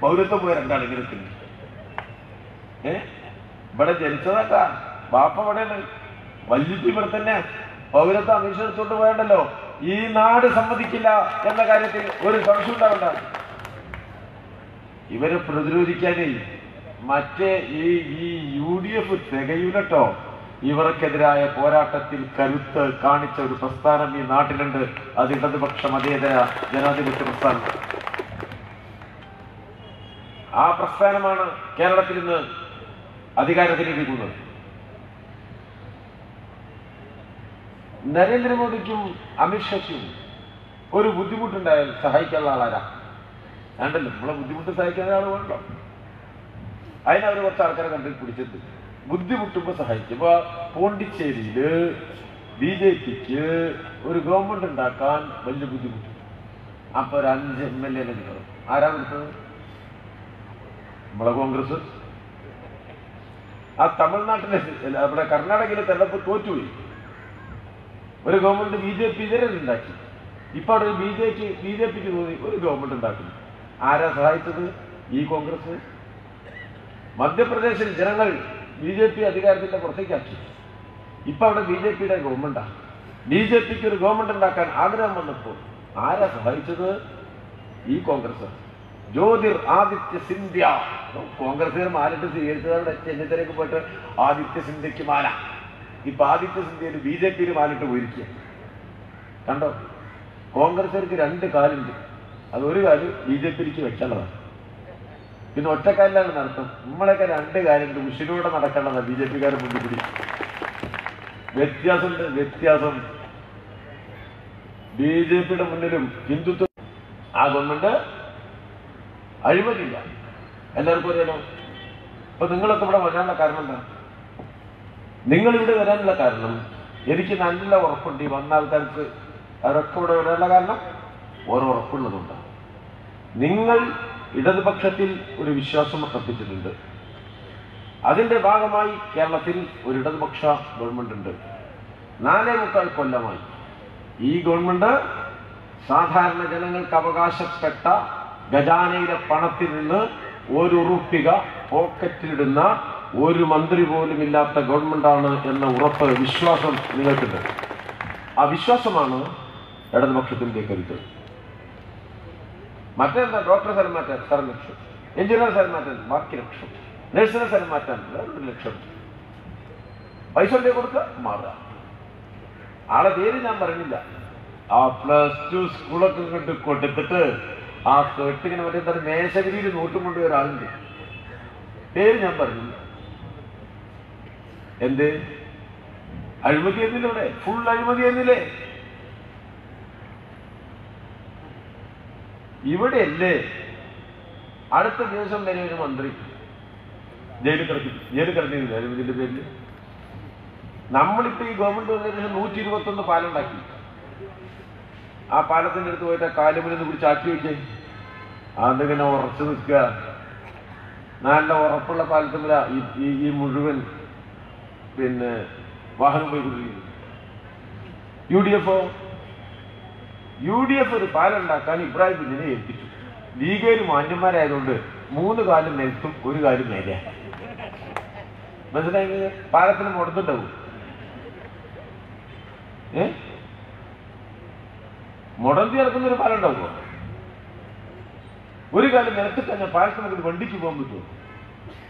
പൗരത്വം പോയ 2 ആളിങ്ങനെ എത്തുന്നു. ഇവിടെ ജനിച്ചതാക്കാ ബാപ്പ ഇവിടെയാണ്, വല്യപ്പ ഇവിടെ തന്നെ, പൗരത്വം അമീഷ എടുത്തോണ്ട് പോയണ്ടല്ലോ. ഈ നാട് സമ്മതിക്കില്ല എന്ന കാര്യത്തിൽ ഒരു സംശയം ഉണ്ടാവണ്ട. ഇവരെ പ്രതിരോധിക്കാനേ മറ്റേ ഈ UDF തികയൂലട്ടോ. ഇവർക്കെതിരായ പോരാട്ടത്തിൽ കരുത്ത് കാണിച്ച ഒരു പ്രസ്ഥാനം ഈ നാട്ടിലുണ്ട്. അത് ഇടതുപക്ഷ മതേതര ജനാധിപത്യ പ്രസ്ഥാനം. ആ പ്രസ്ഥാനമാണ് കേരളത്തിൽ ഇന്ന് അധികാരത്തിലിരിക്കുന്നത്. നരേന്ദ്രമോദിക്കും അമിത്ഷായ്ക്കും ഒരു ബുദ്ധിമുട്ടുണ്ടായാൽ സഹായിക്കാനുള്ള ആളാരാ? വേണ്ടല്ലോ, നമ്മളെ ബുദ്ധിമുട്ട് സഹായിക്കുന്ന ആൾ വേണ്ടോ? അതിനവർ കുറച്ച് ആൾക്കാരെ കണ്ടിട്ട് പിടിച്ചിട്ട് ബുദ്ധിമുട്ടുമ്പോൾ സഹായിക്കും. ഇപ്പൊ പോണ്ടിച്ചേരിയില് BJPക്ക് ഒരു ഗവൺമെന്റ് ഉണ്ടാക്കാൻ വലിയ ബുദ്ധിമുട്ട്. അപ്പൊ ഒരു 5 MLA കിട്ടും. ആരാ കൊടുത്തത്? നമ്മളെ കോൺഗ്രസ്. ആ തമിഴ്നാട്ടിലെ നമ്മുടെ കർണാടകയിലെ തെരഞ്ഞെടുപ്പ് തോറ്റുപോയി. ഒരു ഗവൺമെന്റ് BJP ഇതരെ ഉണ്ടാക്കി. ഇപ്പൊ അവിടെ BJPക്ക് തോന്നി ഒരു ഗവൺമെന്റ് ഉണ്ടാക്കുന്നു. ആരാ സഹായിച്ചത്? ഈ കോൺഗ്രസ്. മധ്യപ്രദേശിൽ ജനങ്ങൾ BJP അധികാരത്തിന്റെ പുറത്തേക്കാക്കി. ഇപ്പൊ അവിടെ BJPയുടെ ഗവൺമെന്റാണ്. BJPക്ക് ഒരു ഗവൺമെന്റ് ഉണ്ടാക്കാൻ ആഗ്രഹം വന്നപ്പോൾ ആരാ സഹായിച്ചത്? ഈ കോൺഗ്രസ്. ജ്യോതിർ ആദിത്യ സിന്ധ്യ. കോൺഗ്രസുകാർ മാലിട്ട് സ്വീകരിച്ചതവിടെ ചെന്നിത്തലയ്ക്ക് പോയിട്ട് ആദിത്യ സിന്ധ്യക്ക് മാല. ഇപ്പൊ ആദിത്യ സിന്ധ്യയിൽ BJPയിൽ മാലിട്ട് പോയിരിക്കുക. കണ്ടോ? കോൺഗ്രസുകാർക്ക് 2 കാലുണ്ട്. അതൊരു കാല് BJPയിലേക്ക് വെക്കേണ്ടതാണ്. പിന്നെ ഒറ്റക്കാലിലാണ് നടത്തും. നമ്മളൊക്കെ 2 കാലുണ്ട്. ഉശിരോടെ നടക്കേണ്ടതാണ് BJPക്കാരെ മുന്നിൽ കൂടി. വ്യത്യാസമുണ്ട്, വ്യത്യാസം. BJPയുടെ മുന്നിലും ഹിന്ദുത്വം. ആ ഗവൺമെന്റ് അഴിമതിയില്ല, എല്ലാവർക്കും അറിയാലോ. അപ്പൊ നിങ്ങളൊക്കെ ഇവിടെ വരാനുള്ള കാരണം എന്താ? നിങ്ങളിവിടെ വരാനുള്ള കാരണം എനിക്ക് നല്ല ഉറപ്പുണ്ട്. ഈ വന്ന ആൾക്കാർക്ക് അവരൊക്കെ ഇവിടെ വരാനുള്ള കാരണം ഓരോ ഉറപ്പുള്ളതുകൊണ്ടാണ്. നിങ്ങൾ ഇടതുപക്ഷത്തിൽ ഒരു വിശ്വാസം അർപ്പിച്ചിട്ടുണ്ട്. അതിന്റെ ഭാഗമായി കേരളത്തിൽ ഒരു ഇടതുപക്ഷ ഗവൺമെന്റ് ഉണ്ട്. 4.25 കൊല്ലമായി ഈ ഗവൺമെന്റ് സാധാരണ ജനങ്ങൾക്ക് അവകാശപ്പെട്ട ഖജാനയിലെ പണത്തിൽ നിന്ന് 1 ഉറുപ്പിക പോക്കറ്റിലിടുന്ന ഒരു മന്ത്രി പോലും ഇല്ലാത്ത ഗവൺമെന്റാണ് എന്ന ഉറപ്പ്, വിശ്വാസം നിങ്ങൾക്കുണ്ട്. ആ വിശ്വാസമാണ് ഇടതുപക്ഷത്തിന്റെ കരുത്ത്. മറ്റെന്താ? ഡോക്ടറെ സ്ഥലം മാറ്റാൻ 1.5 ലക്ഷം, എഞ്ചിനീയർ സ്ഥലം മാറ്റാൻ ബാക്കി ലക്ഷം, നഴ്സിനെ സ്ഥലം മാറ്റാൻ 2 ലക്ഷം. പൈസ ഉണ്ടേ കൊടുക്കുക, മാറുക. ആളെ പേര് ഞാൻ പറഞ്ഞില്ല. ആ +2 സ്കൂളൊക്കെ കൊണ്ട് കൊടുത്തിട്ട് ആ കേട്ടിങ്ങനെ മറ്റേ മേശഗിരിയിൽ നോട്ടും കൊണ്ടുപോയ ഒരാളുണ്ട്. പേര് ഞാൻ പറഞ്ഞില്ല. എന്ത് അഴിമതി എന്നില്ല? ഇവിടെ ഫുൾ അഴിമതി എന്നില്ലേ? ഇവിടെയല്ലേ അടുത്ത ദിവസം വരെ ഒരു മന്ത്രി ജയിലിൽ കിടന്നില്ല അഴിമതിന്റെ പേരിൽ. നമ്മളിപ്പോ ഈ ഗവൺമെന്റ് വന്നതിന് 121 പാലുണ്ടാക്കി. ആ പാലത്തിന്റെ അടുത്ത് പോയിട്ട് കാലുമലിന്ന് പിടിച്ച് ആക്കി വെച്ചേ. അതിങ്ങനെ ഉറച്ചു നിൽക്കുക. നല്ല ഉറപ്പുള്ള പാലത്തുമില്ല ഈ മുഴുവൻ പിന്നെ വാഹനം പോയിക്കൊണ്ടിരിക്കുന്നു. UDF ഒരു പാലുണ്ടാക്കാൻ ഇബ്രാഹിം കുഞ്ഞിനെ ഏൽപ്പിച്ചു. ലീഗേര് മാന്യന്മാരായതുകൊണ്ട് 3 കാലും നിലത്തും 1 കാലും നേരെ. മനസ്സിലായി? പാലത്തിന് മുടന്നുണ്ടാവും. മുടന്തി നടക്കുന്നൊരു പാലം ഉണ്ടാവുമോ? 1 കാലം നിലത്ത് കഴിഞ്ഞാൽ പാലത്തിന് നമുക്ക് വണ്ടിക്ക് പോകാൻ പറ്റുമോ?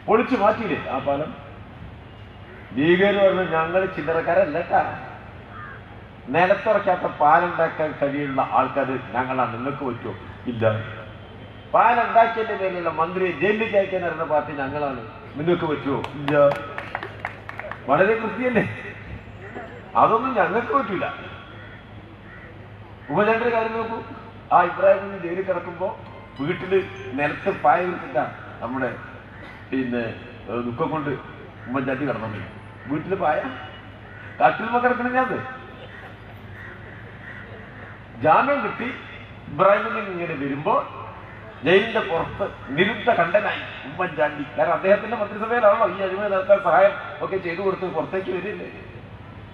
പൊളിച്ചു മാറ്റിയില്ലേ ആ പാലം? ലീഗേര് പറഞ്ഞു ഞങ്ങൾ ചില്ലറക്കാരല്ല കേട്ടാ, നിലത്തുറക്കാത്ത പാലുണ്ടാക്കാൻ കഴിയുന്ന ആൾക്കാർ ഞങ്ങളാണ്, നിങ്ങൾക്ക് പറ്റുമോ? ഇല്ല. പാലുണ്ടാക്കിയതിന്റെ പേരിലുള്ള മന്ത്രിയെ ജയിലിലേക്ക് അയക്കാൻ ഇറങ്ങുന്ന പാർട്ടി ഞങ്ങളാണ്, നിങ്ങൾക്ക് പറ്റുമോ? ഇല്ല. വളരെ കൃത്യല്ലേ? അതൊന്നും ഞങ്ങൾക്ക് പറ്റൂല. ഉമ്മൻചാണ്ടിയുടെ കാര്യം നോക്കൂ. ആ ഇബ്രാഹിം ജയിലിൽ കിടക്കുമ്പോ വീട്ടില് നിലത്ത് പായ വിളിച്ചിട്ടാണ് നമ്മുടെ ദുഃഖം കൊണ്ട് ഉമ്മൻചാണ്ടി കിടന്നു. വീട്ടില് പായ കാട്ടിലുമ്പോ കിടക്കണം. ഞാൻ ജാമ്യം കിട്ടി ഇബ്രാഹിമിൽ ഇങ്ങനെ വരുമ്പോ ജയിലിന്റെ പുറത്ത് നിരുദ്ധ കണ്ടനായി ഉമ്മൻചാണ്ടി. കാരണം അദ്ദേഹത്തിന്റെ മന്ത്രിസഭയിലാണല്ലോ ഈ അഴിമതി നടത്താൻ സഹായം ഒക്കെ ചെയ്തു കൊടുത്ത് പുറത്തേക്ക് വരില്ലേ.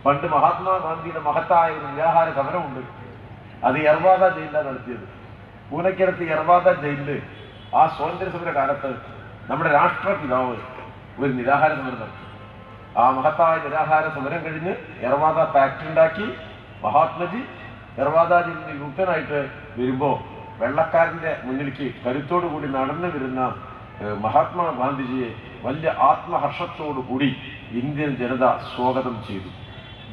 പണ്ട് മഹാത്മാഗാന്ധിയുടെ മഹത്തായ ഒരു നിരാഹാര സമരമുണ്ട്. അത് യർവാദ ജയിലിലാണ് നടത്തിയത്. പൂനയ്ക്കടുത്ത് യർവാദ ജയിലില് ആ സ്വാതന്ത്ര്യ സമര കാലത്ത് നമ്മുടെ രാഷ്ട്രപിതാവ് ഒരു നിരാഹാര സമരം നടത്തി. ആ മഹത്തായ നിരാഹാര സമരം കഴിഞ്ഞ് യർവാദ പാക്ട് ഉണ്ടാക്കി മഹാത്മജി യർവാദ ജയിലിന് യുക്തനായിട്ട് വരുമ്പോ വെള്ളക്കാരന്റെ മുന്നിലേക്ക് കരുത്തോടു കൂടി നടന്നു വരുന്ന മഹാത്മാഗാന്ധിജിയെ വലിയ ആത്മഹർഷത്തോടു കൂടി ഇന്ത്യൻ ജനത സ്വാഗതം ചെയ്തു.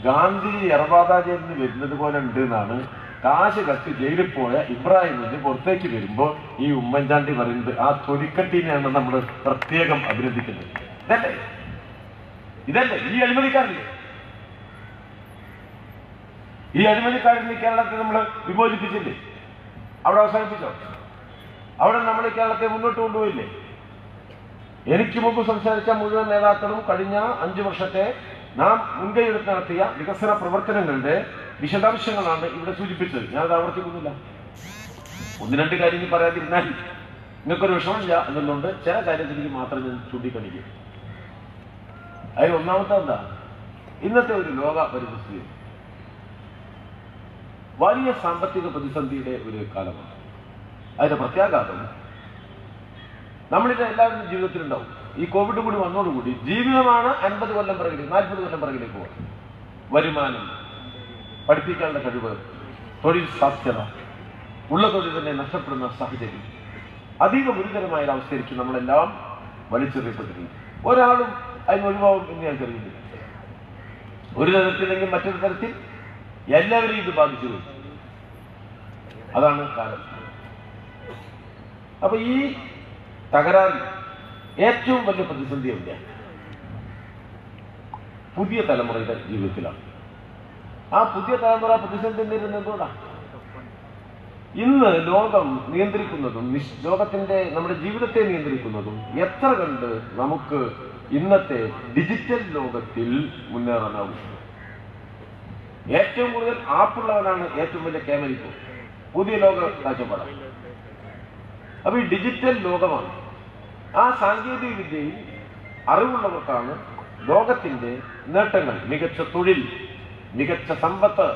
ഗാന്ധി യർവാദ ജയിലിന് വരുന്നത് പോലെ ഉണ്ട് എന്നാണ് കാശ് കത്തി ജയിലിൽ പോയ ഇബ്രാഹിം പുറത്തേക്ക് വരുമ്പോൾ ഈ ഉമ്മൻചാണ്ടി പറയുന്നത്. ആ തൊലിക്കട്ടിനെയാണ് നമ്മൾ പ്രത്യേകം അഭിനന്ദിക്കുന്നത്. ഇതല്ലേ ഈ അഴിമതിക്കാരില്ലേ? ഈ അഴിമതിക്കാരിൽ കേരളത്തെ നമ്മൾ വിമോചിപ്പിച്ചില്ലേ? അവിടെ അവസാനിപ്പിച്ചോ? അവിടെ നമ്മൾ കേരളത്തെ മുന്നോട്ട് കൊണ്ടുപോയില്ലേ? എനിക്ക് മുമ്പ് സംസാരിച്ച മുഴുവൻ നേതാക്കളും കഴിഞ്ഞ 5 വർഷത്തെ നാം മുൻകൈയെടുത്ത് നടത്തിയ വികസന പ്രവർത്തനങ്ങളുടെ വിശദാംശങ്ങളാണ് ഇവിടെ സൂചിപ്പിച്ചത്. ഞാനത് ആവർത്തിക്കുന്നില്ല. 1-2 കാര്യം പറയാതിരുന്നാൽ നിങ്ങൾക്കൊരു വിഷമമില്ല എന്നുള്ളതുകൊണ്ട് ചില കാര്യത്തിലേക്ക് മാത്രം ഞാൻ ചൂണ്ടിക്കാണിക്കും. അതിൽ ഒന്നാമത്തെ എന്താ, ഇന്നത്തെ ഒരു ലോക പരിസ്ഥിതി വലിയ സാമ്പത്തിക പ്രതിസന്ധിയുടെ ഒരു കാലമാണ്. അതിന്റെ പ്രത്യാഘാതം നമ്മളിത് എല്ലാവരുടെയും ജീവിതത്തിലുണ്ടാവും. ഈ കോവിഡ് കൂടി വന്നതോടുകൂടി ജീവിതമാണ് 50 കൊല്ലം പിറകിലേക്ക് 40 കൊല്ലം പിറകിലേക്ക് പോകും. വരുമാനം, പഠിപ്പിക്കാനുള്ള കഴിവ്, തൊഴിൽ സാധ്യത, ഉള്ള തൊഴിൽ തന്നെ നഷ്ടപ്പെടുന്ന സാഹചര്യം അതീവ ഗുരുതരമായ അവസ്ഥയിലേക്ക് നമ്മളെല്ലാം വലിച്ചെറിയപ്പെട്ടിട്ടുണ്ട്. ഒരാളും അതിന് ഒഴിവാകും എന്ന് ഞാൻ കരുതുന്നില്ല. ഒരു തരത്തിലെങ്കിൽ മറ്റൊരു തരത്തിൽ എല്ലാവരെയും ഇത് ബാധിച്ചു പോയി. അതാണ് കാലം. അപ്പൊ ഈ തകരാറിൽ ഏറ്റവും വലിയ പ്രതിസന്ധി എവിടെയാണ്? പുതിയ തലമുറയുടെ ജീവിതത്തിലാണ്. ആ പുതിയ തലമുറ പ്രതിസന്ധി നേരിടുന്നത് എന്തുകൊണ്ടാണ്? ഇന്ന് ലോകം നിയന്ത്രിക്കുന്നതും ലോകത്തിന്റെ നമ്മുടെ ജീവിതത്തെ നിയന്ത്രിക്കുന്നതും എത്ര കണ്ട് നമുക്ക് ഇന്നത്തെ ഡിജിറ്റൽ ലോകത്തിൽ മുന്നേറാനാവും. ഏറ്റവും കൂടുതൽ ആപ്പുള്ളവനാണ് ഏറ്റവും വലിയ ക്യാമറ. പുതിയ ലോക കാഴ്ചപ്പാടാണ്. അപ്പൊ ഈ ഡിജിറ്റൽ ലോകമാണ്. ആ സാങ്കേതിക വിദ്യയിൽ അറിവുള്ളവർക്കാണ് ലോകത്തിന്റെ നേട്ടങ്ങൾ, മികച്ച തൊഴിൽ, മികച്ച സമ്പത്ത്,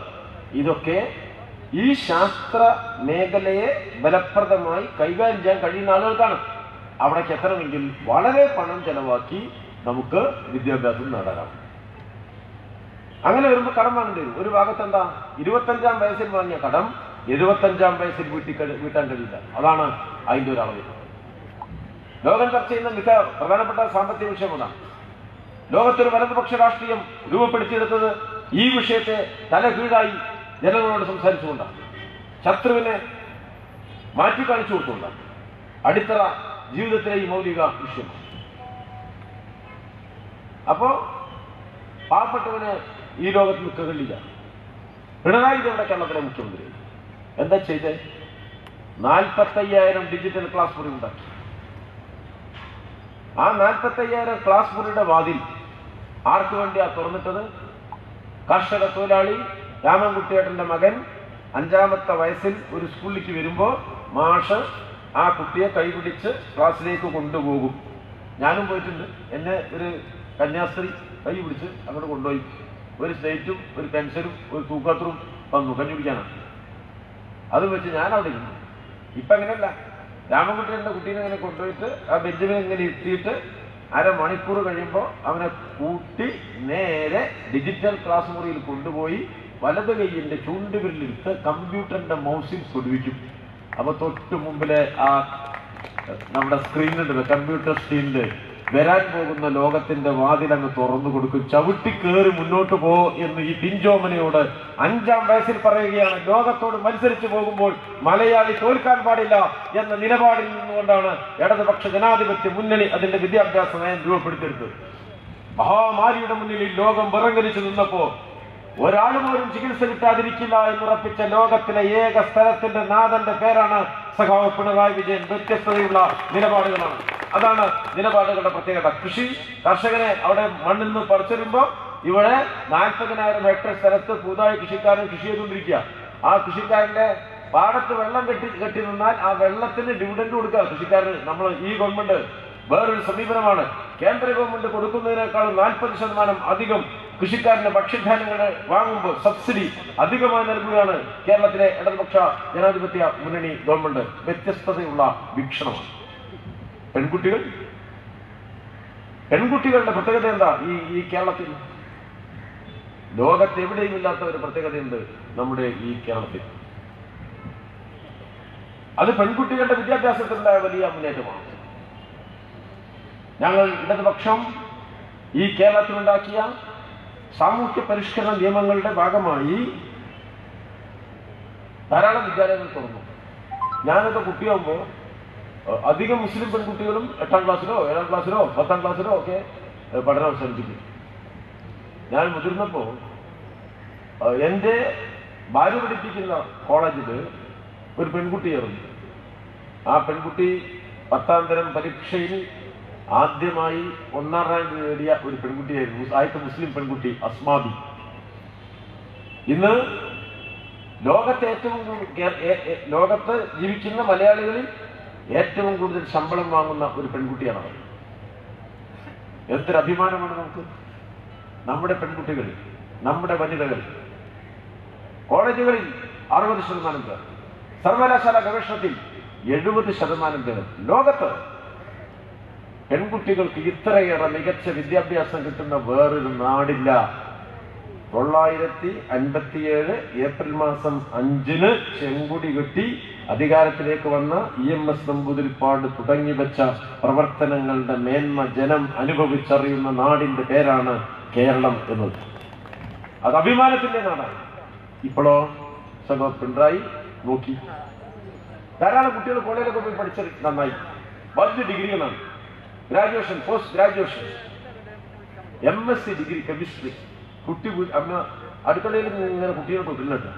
ഇതൊക്കെ ഈ ശാസ്ത്ര മേഖലയെ ഫലപ്രദമായി കൈകാര്യം ചെയ്യാൻ കഴിയുന്ന ആളുകൾക്കാണ്. അവിടേക്ക് എത്തണമെങ്കിൽ വളരെ പണം ചെലവാക്കി നമുക്ക് വിദ്യാഭ്യാസം നേടാനാവും. അങ്ങനെ വരുമ്പോൾ കടം വാങ്ങേണ്ടി വരും. ഒരു ഭാഗത്ത് എന്താ, 25-ാം വയസ്സിൽ വാങ്ങിയ കടം 75-ാം വയസ്സിൽ വീട്ടാൻ കഴിയില്ല. അതാണ് അതിൻ്റെ ഒരു അളവ്. ലോകം ചർച്ച ചെയ്യുന്ന മിക പ്രധാനപ്പെട്ട സാമ്പത്തിക വിഷയം അതാണ്. ലോകത്തൊരു വലതുപക്ഷ രാഷ്ട്രീയം രൂപപ്പെടുത്തിയെടുത്തത് ഈ വിഷയത്തെ തലകീഴായി ജനങ്ങളോട് സംസാരിച്ചുകൊണ്ടാണ്, ശത്രുവിനെ മാറ്റിക്കാണിച്ചു കൊടുത്തുകൊണ്ടാണ്. അടിത്തറ ജീവിതത്തിലെ ഈ മൗലിക വിഷയം. അപ്പോ പാവപ്പെട്ടവന് ഈ ലോകത്ത് നിൽക്കാൻ കഴിയില്ല. പിണറായി വിജയൻ കേരളത്തിലെ മുഖ്യമന്ത്രി എന്താ ചെയ്തത്? 45,000 ഡിജിറ്റൽ ക്ലാസ് മുറി ഉണ്ടാക്കി. ആ 45,000 ക്ലാസ് മുറിയുടെ വാതിൽ ആർക്ക് വേണ്ടിയാ തുറന്നിട്ടത്? കർഷക തൊഴിലാളി രാമൻകുട്ടിയേട്ടന്റെ മകൻ 5-ാമത്തെ വയസ്സിൽ ഒരു സ്കൂളിലേക്ക് വരുമ്പോ മാഷ് ആ കുട്ടിയെ കൈപിടിച്ച് ക്ലാസ്സിലേക്ക് കൊണ്ടുപോകും. ഞാനും പോയിട്ടുണ്ട്. എന്നെ ഒരു കന്യാസ്ത്രീ കൈ പിടിച്ച് അങ്ങോട്ട് കൊണ്ടുപോയി. ഒരു സ്ലേറ്റും ഒരു പെൻസിലും ഒരു തൂക്കത്തറും വന്നു കഞ്ഞി പിടിക്കാനാണ്. അത് വെച്ച് ഞാൻ അവിടെ ഇരുന്നു. ഇപ്പൊ അങ്ങനെയല്ല. രാമൻകുട്ടിയുടെ കുട്ടീനെ ഇങ്ങനെ കൊണ്ടുപോയിട്ട് ആ ബെഞ്ചിനെ ഇങ്ങനെ ഇരുത്തിയിട്ട് അരമണിക്കൂർ കഴിയുമ്പോൾ അവനെ കൂട്ടി നേരെ ഡിജിറ്റൽ ക്ലാസ് മുറിയിൽ കൊണ്ടുപോയി വലത് കൈയിന്റെ ചൂണ്ടുവിരലിട്ട് കമ്പ്യൂട്ടറിന്റെ മൗസിൽ തൊടുവിക്കും. അപ്പൊ തൊട്ട് മുമ്പിലെ ആ നമ്മുടെ സ്ക്രീനിൽ കമ്പ്യൂട്ടർ സ്ക്രീനിൽ വരാൻ പോകുന്ന ലോകത്തിന്റെ വാതിലങ്ങ് തുറന്നു കൊടുക്കും. ചവിട്ടി കയറി മുന്നോട്ട് പോ എന്ന് ഈ പിഞ്ചോമനയോട് 5-ാം വയസ്സിൽ പറയുകയാണ്. ലോകത്തോട് മത്സരിച്ചു പോകുമ്പോൾ മലയാളി തോൽക്കാൻ പാടില്ല എന്ന നിലപാടിൽ നിന്നുകൊണ്ടാണ് ഇടതുപക്ഷ ജനാധിപത്യ മുന്നണി അതിന്റെ വിദ്യാഭ്യാസ നയം രൂപപ്പെടുത്തിയെടുത്തത്. മഹാമാരിയുടെ മുന്നിൽ ഈ ലോകം വിറങ്ങലിച്ചു നിന്നപ്പോ ഒരാൾ പോലും ചികിത്സ കിട്ടാതിരിക്കില്ല എന്നുറപ്പിച്ച ലോകത്തിലെ ഏക സ്ഥലത്തിന്റെ നാഥന്റെ പേരാണ് സഖാവ് പിണറായി വിജയൻ. വ്യത്യസ്തതയുള്ള നിലപാടുകളാണ്. അതാണ് നിലപാടുകളുടെ പ്രത്യേകത. കൃഷി കർഷകനെ അവിടെ മണ്ണിൽ നിന്ന് പറിച്ചെറിയുമ്പോൾ ഇവിടെ 40,000 ഹെക്ടർ സ്ഥലത്ത് പുതുതായി കൃഷിക്കാരൻ കൃഷി ചെയ്തുകൊണ്ടിരിക്കുക. ആ കൃഷിക്കാരന്റെ പാടത്ത് വെള്ളം കെട്ടി നിന്നാൽ ആ വെള്ളത്തിന് ഡിവിഡൻഡ് കൊടുക്കുക കൃഷിക്കാരന്. നമ്മൾ ഈ ഗവൺമെന്റ് വേറൊരു സമീപനമാണ്. കേന്ദ്ര ഗവൺമെന്റ് കൊടുക്കുന്നതിനേക്കാൾ 40% അധികം കൃഷിക്കാരന് ഭക്ഷ്യധാന്യങ്ങൾ വാങ്ങുമ്പോൾ സബ്സിഡി അധികമായി നൽകുകയാണ് കേരളത്തിലെ ഇടതുപക്ഷ ജനാധിപത്യ മുന്നണി ഗവൺമെന്റ്. വ്യത്യസ്തതയുള്ള വീക്ഷണമാണ്. പെൺകുട്ടികളുടെ പ്രത്യേകത എന്താ? ഈ കേരളത്തിൽ ലോകത്ത് എവിടെയും ഇല്ലാത്ത ഒരു പ്രത്യേകതയുണ്ട് നമ്മുടെ ഈ കേരളത്തിൽ. അത് പെൺകുട്ടികളുടെ വിദ്യാഭ്യാസത്തിലുണ്ടായ വലിയ മുന്നേറ്റമാണ്. ഞങ്ങൾ ഇടതുപക്ഷം ഈ കേരളത്തിലുണ്ടാക്കിയ സാമൂഹ്യ പരിഷ്കരണ നിയമങ്ങളുടെ ഭാഗമായി ധാരാളം വിദ്യാലയങ്ങൾ തുറന്നു. ഞാനൊക്കെ കുട്ടിയാകുമ്പോൾ അധികം മുസ്ലിം പെൺകുട്ടികളും 8-ാം ക്ലാസ്സിലോ 7-ാം ക്ലാസ്സിലോ 10-ാം ക്ലാസ്സിലോ ഒക്കെ പഠനം അവസാനിപ്പിക്കും. ഞാൻ മുതിർന്നപ്പോൾ എൻ്റെ ഭാര്യ പഠിപ്പിക്കുന്ന കോളേജിൽ ഒരു പെൺകുട്ടിയായിരുന്നു. ആ പെൺകുട്ടി 10ാം തരം പരീക്ഷയിൽ ആദ്യമായി 1ാം റാങ്ക് നേടിയ ഒരു പെൺകുട്ടിയായിരുന്നു. ആദ്യത്തെ മുസ്ലിം പെൺകുട്ടി അസ്മാബി. ഇന്ന് ലോകത്ത് ജീവിക്കുന്ന മലയാളികളിൽ ഏറ്റവും കൂടുതൽ ശമ്പളം വാങ്ങുന്ന ഒരു പെൺകുട്ടിയാണ് അവർ. എന്തൊരു അഭിമാനമാണ് നമുക്ക്. നമ്മുടെ പെൺകുട്ടികൾ, നമ്മുടെ വനിതകൾ കോളേജുകളിൽ 60% പേർ, സർവകലാശാല ഗവേഷണത്തിൽ 70% പേർ. ലോകത്ത് പെൺകുട്ടികൾക്ക് ഇത്രയേറെ മികച്ച വിദ്യാഭ്യാസം കിട്ടുന്ന വേറൊരു നാടില്ല. 957 ഏപ്രിൽ മാസം 5-ന് ചെങ്കുടി കെട്ടി അധികാരത്തിലേക്ക് വന്ന EMS നമ്പൂതിരിപ്പാട് തുടങ്ങി വെച്ച പ്രവർത്തനങ്ങളുടെ മേന്മ ജനം അനുഭവിച്ചറിയുന്ന നാടിന്റെ പേരാണ് കേരളം എന്നത്. അത് അഭിമാനത്തിന്റെ നാടാണ്. ഇപ്പോഴോ സഖാവ് പിണറായി നോക്കി ധാരാളം കുട്ടികൾ കോളേജിലൊക്കെ പോയി പഠിച്ചത് നന്നായി. വലിയ ഡിഗ്രികളാണ്. Graduation, post graduation, MSc degree chemistry. കുട്ടി അമ്മ അടുക്കളയിൽ ഇങ്ങനെ കുട്ടികളെ തൊട്ടില്ലിട്ട്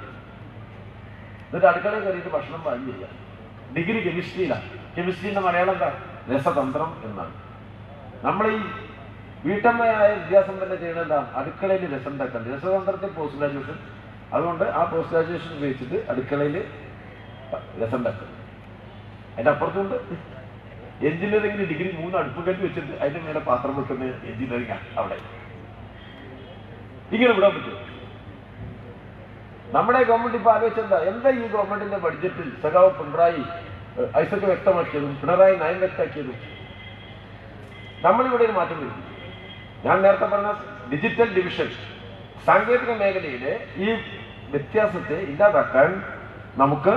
എന്നിട്ട് അടുക്കളയിൽ കയറിയിട്ട് ഭക്ഷണം പാകം ചെയ്യാം. ഡിഗ്രി കെമിസ്ട്രിയിലാണ്. കെമിസ്ട്രിന്റെ മലയാളം എന്താ? രസതന്ത്രം എന്നാണ്. നമ്മൾ ഈ വീട്ടമ്മയായ വിദ്യാസമ്പന്ന ചെയ്യണത് എന്താ? അടുക്കളയിൽ രസം ഉണ്ടാക്കാൻ. രസതന്ത്രത്തിൽ പോസ്റ്റ് ഗ്രാജുവേഷൻ. അതുകൊണ്ട് ആ പോസ്റ്റ് ഗ്രാജുവേഷൻ ഉപയോഗിച്ചിട്ട് അടുക്കളയിൽ രസം ഉണ്ടാക്കുക. അതിന്റെ അപ്പുറത്തുണ്ട് എഞ്ചിനീയറിംഗിന് ഡിഗ്രി 3 അടുപ്പുകല്ല് വെച്ചിട്ട് അതിന്റെ മേലെ പാത്രം വെക്കുന്ന എഞ്ചിനീയറിംഗ് ആണ് അവിടെ. ഇങ്ങനെ വിടാൻ പറ്റും. നമ്മുടെ ഗവൺമെന്റ് ഇപ്പൊ ആലോചിച്ചെന്താ? എന്താ ഈ ഗവൺമെന്റിന്റെ ബഡ്ജറ്റിൽ സഖാവ് പിണറായി ഐസക് വ്യക്തമാക്കിയതും പിണറായി നയം വ്യക്തമാക്കിയതും? നമ്മളിവിടെ ഒരു മാറ്റം വരുത്തി. ഞാൻ നേരത്തെ പറഞ്ഞ ഡിജിറ്റൽ ഡിവിഷൻ, സാങ്കേതിക മേഖലയിലെ ഈ വ്യത്യാസത്തെ ഇല്ലാതാക്കാൻ നമുക്ക്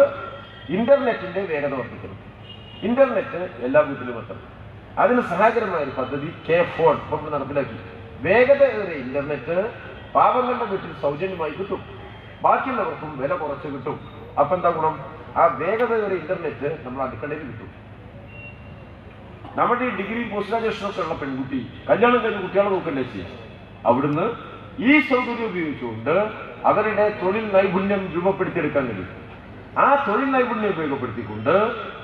ഇന്റർനെറ്റിന്റെ വേഗത വർദ്ധിക്കണം. ഇന്റർനെറ്റ് എല്ലാ വീട്ടിലും എത്തണം. അതിന് സഹായകരമായ ഒരു പദ്ധതി K4 നമ്മൾ നടപ്പിലാക്കി. വേഗതയേറിയ ഇന്റർനെറ്റ് പാവങ്ങളുടെ വീട്ടിൽ സൗജന്യമായി കിട്ടും. ബാക്കിയുള്ളവർക്കും വില കുറച്ച് കിട്ടും. അപ്പൊ എന്താ ഗുണം? ആ വേഗതയേറിയ ഇന്റർനെറ്റ് നമ്മൾ അടുക്കളയിൽ കിട്ടും. നമ്മുടെ ഈ ഡിഗ്രി പോസ്റ്റ് ഗ്രാജുവേഷനൊക്കെ ഉള്ള പെൺകുട്ടി കല്യാണം കഴിഞ്ഞ് കുട്ടികളെ നോക്കല്ലേ ചെയ്യാം. അവിടുന്ന് ഈ സൗകര്യം ഉപയോഗിച്ചുകൊണ്ട് അവരുടെ തൊഴിൽ നൈപുണ്യം രൂപപ്പെടുത്തിയെടുക്കാൻ കഴിയും. ആ തൊഴിൽ നൈപുണ്യം ഉപയോഗപ്പെടുത്തിക്കൊണ്ട്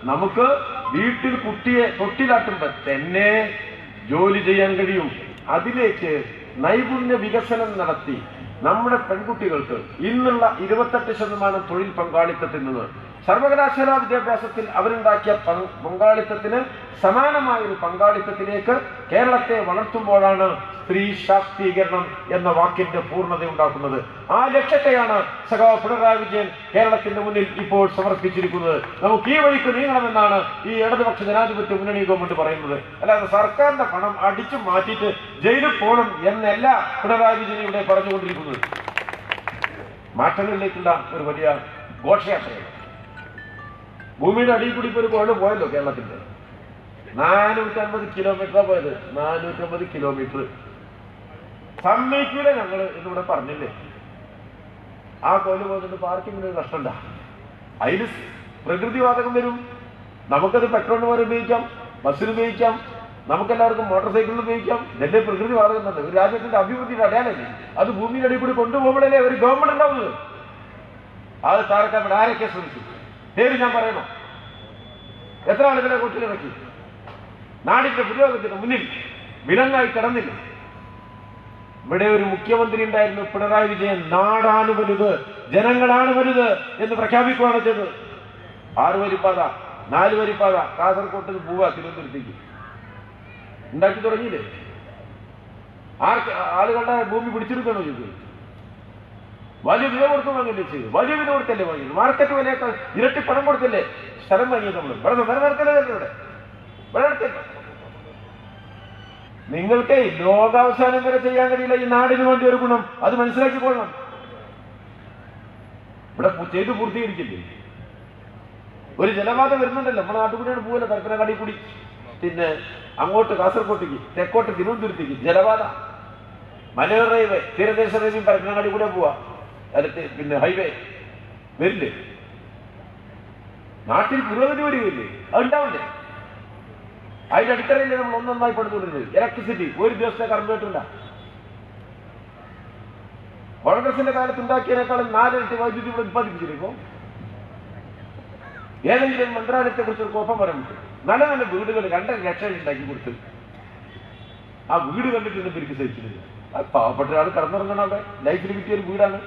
നമുക്ക് വീട്ടിൽ കുട്ടിയെ തൊട്ടിലാട്ടുമ്പോൾ തന്നെ ജോലി ചെയ്യാൻ കഴിയും. അതിലേക്ക് നൈപുണ്യ വികസനം നടത്തി നമ്മുടെ പെൺകുട്ടികൾക്ക് ഇന്നുള്ള 28% തൊഴിൽ പങ്കാളിത്തത്തിൽ നിന്ന് സർവകലാശാല വിദ്യാഭ്യാസത്തിൽ അവരുണ്ടാക്കിയ പങ്കാളിത്തത്തിന് സമാനമായ ഒരു പങ്കാളിത്തത്തിലേക്ക് കേരളത്തെ വളർത്തുമ്പോഴാണ് സ്ത്രീ ശാക്തീകരണം എന്ന വാക്കിന്റെ പൂർണ്ണത ഉണ്ടാക്കുന്നത്. ആ ലക്ഷ്യത്തെയാണ് സഖാവ് പിണറായി വിജയൻ കേരളത്തിന്റെ മുന്നിൽ ഇപ്പോൾ സമർപ്പിച്ചിരിക്കുന്നത്. നമുക്ക് ഈ വഴിക്ക് നീങ്ങണമെന്നാണ് ഈ ഇടതുപക്ഷ ജനാധിപത്യ മുന്നണി ഗവൺമെന്റ് പറയുന്നത്. അല്ലാതെ സർക്കാരിന്റെ പണം അടിച്ചു മാറ്റിയിട്ട് ജയിലിൽ പോകണം എന്നല്ല പിണറായി വിജയൻ ഇവിടെ പറഞ്ഞുകൊണ്ടിരിക്കുന്നത്. മാറ്റങ്ങളിലേക്കുള്ള ഒരു വലിയ ഘോഷയാത്രയാണ്. ഭൂമിയുടെ അടിയിൽ കൂടി ഇപ്പോൾ ഒരു കോഴ പോയല്ലോ കേരളത്തിന്റെ. 450 കിലോമീറ്ററാണ് പോയത്. 450 കിലോമീറ്റർ സമ്മതിക്കൂല ഞങ്ങൾ എന്നിവിടെ പറഞ്ഞില്ലേ. ആ കോല് പോകുന്നത് പാർക്കിങ്ങിന് നഷ്ടമുണ്ട. അതിന് പ്രകൃതിവാതകം വരും. നമുക്കത് പെട്രോളിന് പോലെ ഉപയോഗിക്കാം, ബസ്സിന് ഉപയോഗിക്കാം, നമുക്കെല്ലാവർക്കും മോട്ടോർ സൈക്കിളിന് ഉപയോഗിക്കാം. ഇതല്ലേ പ്രകൃതിവാതകം തന്നെ ഒരു രാജ്യത്തിന്റെ അഭിവൃദ്ധിയുടെ അടയാളല്ലേ. അത് ഭൂമിയുടെ അടിയിൽ കൂടി കൊണ്ടുപോകുമ്പോഴല്ലേ ഒരു ഗവൺമെന്റ് ഉണ്ടാവുന്നത്. അത് താരക്കാൻ വേണ്ടി ആരൊക്കെ ശ്രമിച്ചു? പേര് ഞാൻ പറയണം. എത്ര ആളുകളെ കൊട്ടിലിറക്കി? നാടിന്റെ പുരോഗതിയുടെ മുന്നിൽ വിലങ്ങായി കിടന്നില്ല. ഇവിടെ ഒരു മുഖ്യമന്ത്രി ഉണ്ടായിരുന്നു പിണറായി വിജയൻ. നാടാണ് വലുത്, ജനങ്ങളാണ് വലുത് എന്ന് പ്രഖ്യാപിക്കുകയാണ് ചെയ്തത്. 6 വരിപ്പാത, 4 വരിപ്പാത കാസർകോട്ട് പോവുക തിരുവനന്തപുരത്തേക്ക് ഉണ്ടാക്കി തുടങ്ങിയില്ലേ? ആളുകളുടെ ഭൂമി പിടിച്ചെടുക്കണോ ചെയ്തത്? വലിയ വില കൊടുത്തു വാങ്ങില്ലേ ചെയ്തു? വലിയ വില കൊടുത്തല്ലേ വാങ്ങിയത്? മാർക്കറ്റ് വിലയേക്കാൾ ഇരട്ടി പണം കൊടുത്തല്ലേ സ്ഥലം വാങ്ങിയത്? നമ്മൾ ഇവിടെ നിങ്ങൾക്ക് ലോകാവസാനം വരെ ചെയ്യാൻ കഴിയില്ല. ഈ നാടിന് വേണ്ടി ഒരു ഗുണം അത് മനസ്സിലാക്കിക്കൊള്ളണം. ഇവിടെ ചെയ്ത് പൂർത്തീകരിക്കില്ലേ? ഒരു ജലപാത വരുന്നുണ്ടല്ലോ നമ്മുടെ നാട്ടുകൂടിയാണ് പോവല്ലോ, പരപ്പനങ്ങാടി കൂടി, പിന്നെ അങ്ങോട്ട് കാസർകോട്ടേക്ക്, തെക്കോട്ട് തിരുവനന്തപുരത്തേക്ക് ജലപാത, മലയോര റെയിൽവേ, തീരദേശ റെയിൽവേയും പരപ്പനങ്ങാടി കൂടെ പോവാ. പിന്നെ ഹൈവേ വരില്ലേ? നാട്ടിൽ പുരോഗതി വരികയില്ലേ? അതുണ്ടാവില്ലേ? അതിന്റെ അടിത്തറയില്ലേ നമ്മൾ ഒന്നൊന്നായി പടുത്തുകൊണ്ടിരുന്നത്? ഇലക്ട്രിസിറ്റി ഒരു ദിവസത്തെ കറണ്ട് കിട്ടില്ല. കോൺഗ്രസിന്റെ കാലത്ത് ഉണ്ടാക്കിയതിനേക്കാളും 4 ഇരട്ടി വൈദ്യുതി ഇവിടെ ഉത്പാദിപ്പിച്ചിരിക്കും. ഏതെങ്കിലും മന്ത്രാലയത്തെ കുറിച്ച് ഒരു കോപ്പം പറയാൻ പറ്റും? നല്ല നല്ല വീടുകൾ 2.5 ലക്ഷം ഉണ്ടാക്കി കൊടുത്ത് ആ വീട് കണ്ടിട്ട് ഇവർക്ക് സഹിച്ചില്ല. പാവപ്പെട്ട ആൾ കടന്നിറങ്ങണം. അവിടെ ലൈഫിൽ കിട്ടിയ ഒരു വീടാണ്.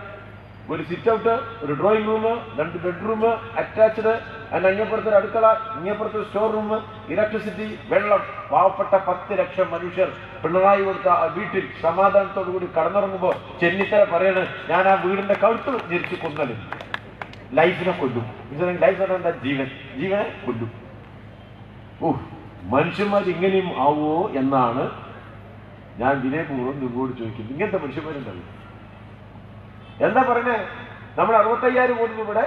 ഒരു സിറ്റ് ഔട്ട്, ഒരു ഡ്രോയിങ് റൂം, 2 ബെഡ്റൂം അറ്റാച്ച്ഡ്, അതിന് അങ്ങേപ്പുറത്ത് ഒരു അടുക്കള, ഇങ്ങേപ്പുറത്ത് സ്റ്റോർ റൂം, ഇലക്ട്രിസിറ്റി, വെള്ളം. പാവപ്പെട്ട 10 ലക്ഷം മനുഷ്യർ പിണറായി കൊടുത്ത ആ വീട്ടിൽ സമാധാനത്തോടു കൂടി കടന്നിറങ്ങുമ്പോൾ ചെന്നിത്തല പറയണ്, ഞാൻ ആ വീടിന്റെ കഴുത്ത് ഞെരിച്ച് കൊന്നലും. ലൈഫിനെ കൊല്ലും. ലൈഫ് എന്താ? ജീവനെ കൊല്ലും. മനുഷ്യന്മാർ ഇങ്ങനെയും ആവോ എന്നാണ് ഞാൻ വിനയപൂർവ്വം നിങ്ങളോട് ചോദിക്കുന്നത്. ഇങ്ങനത്തെ മനുഷ്യന്മാരുണ്ടാവും. എന്താ പറഞ്ഞേ? നമ്മൾ 65,000 കോടി രൂപയുടെ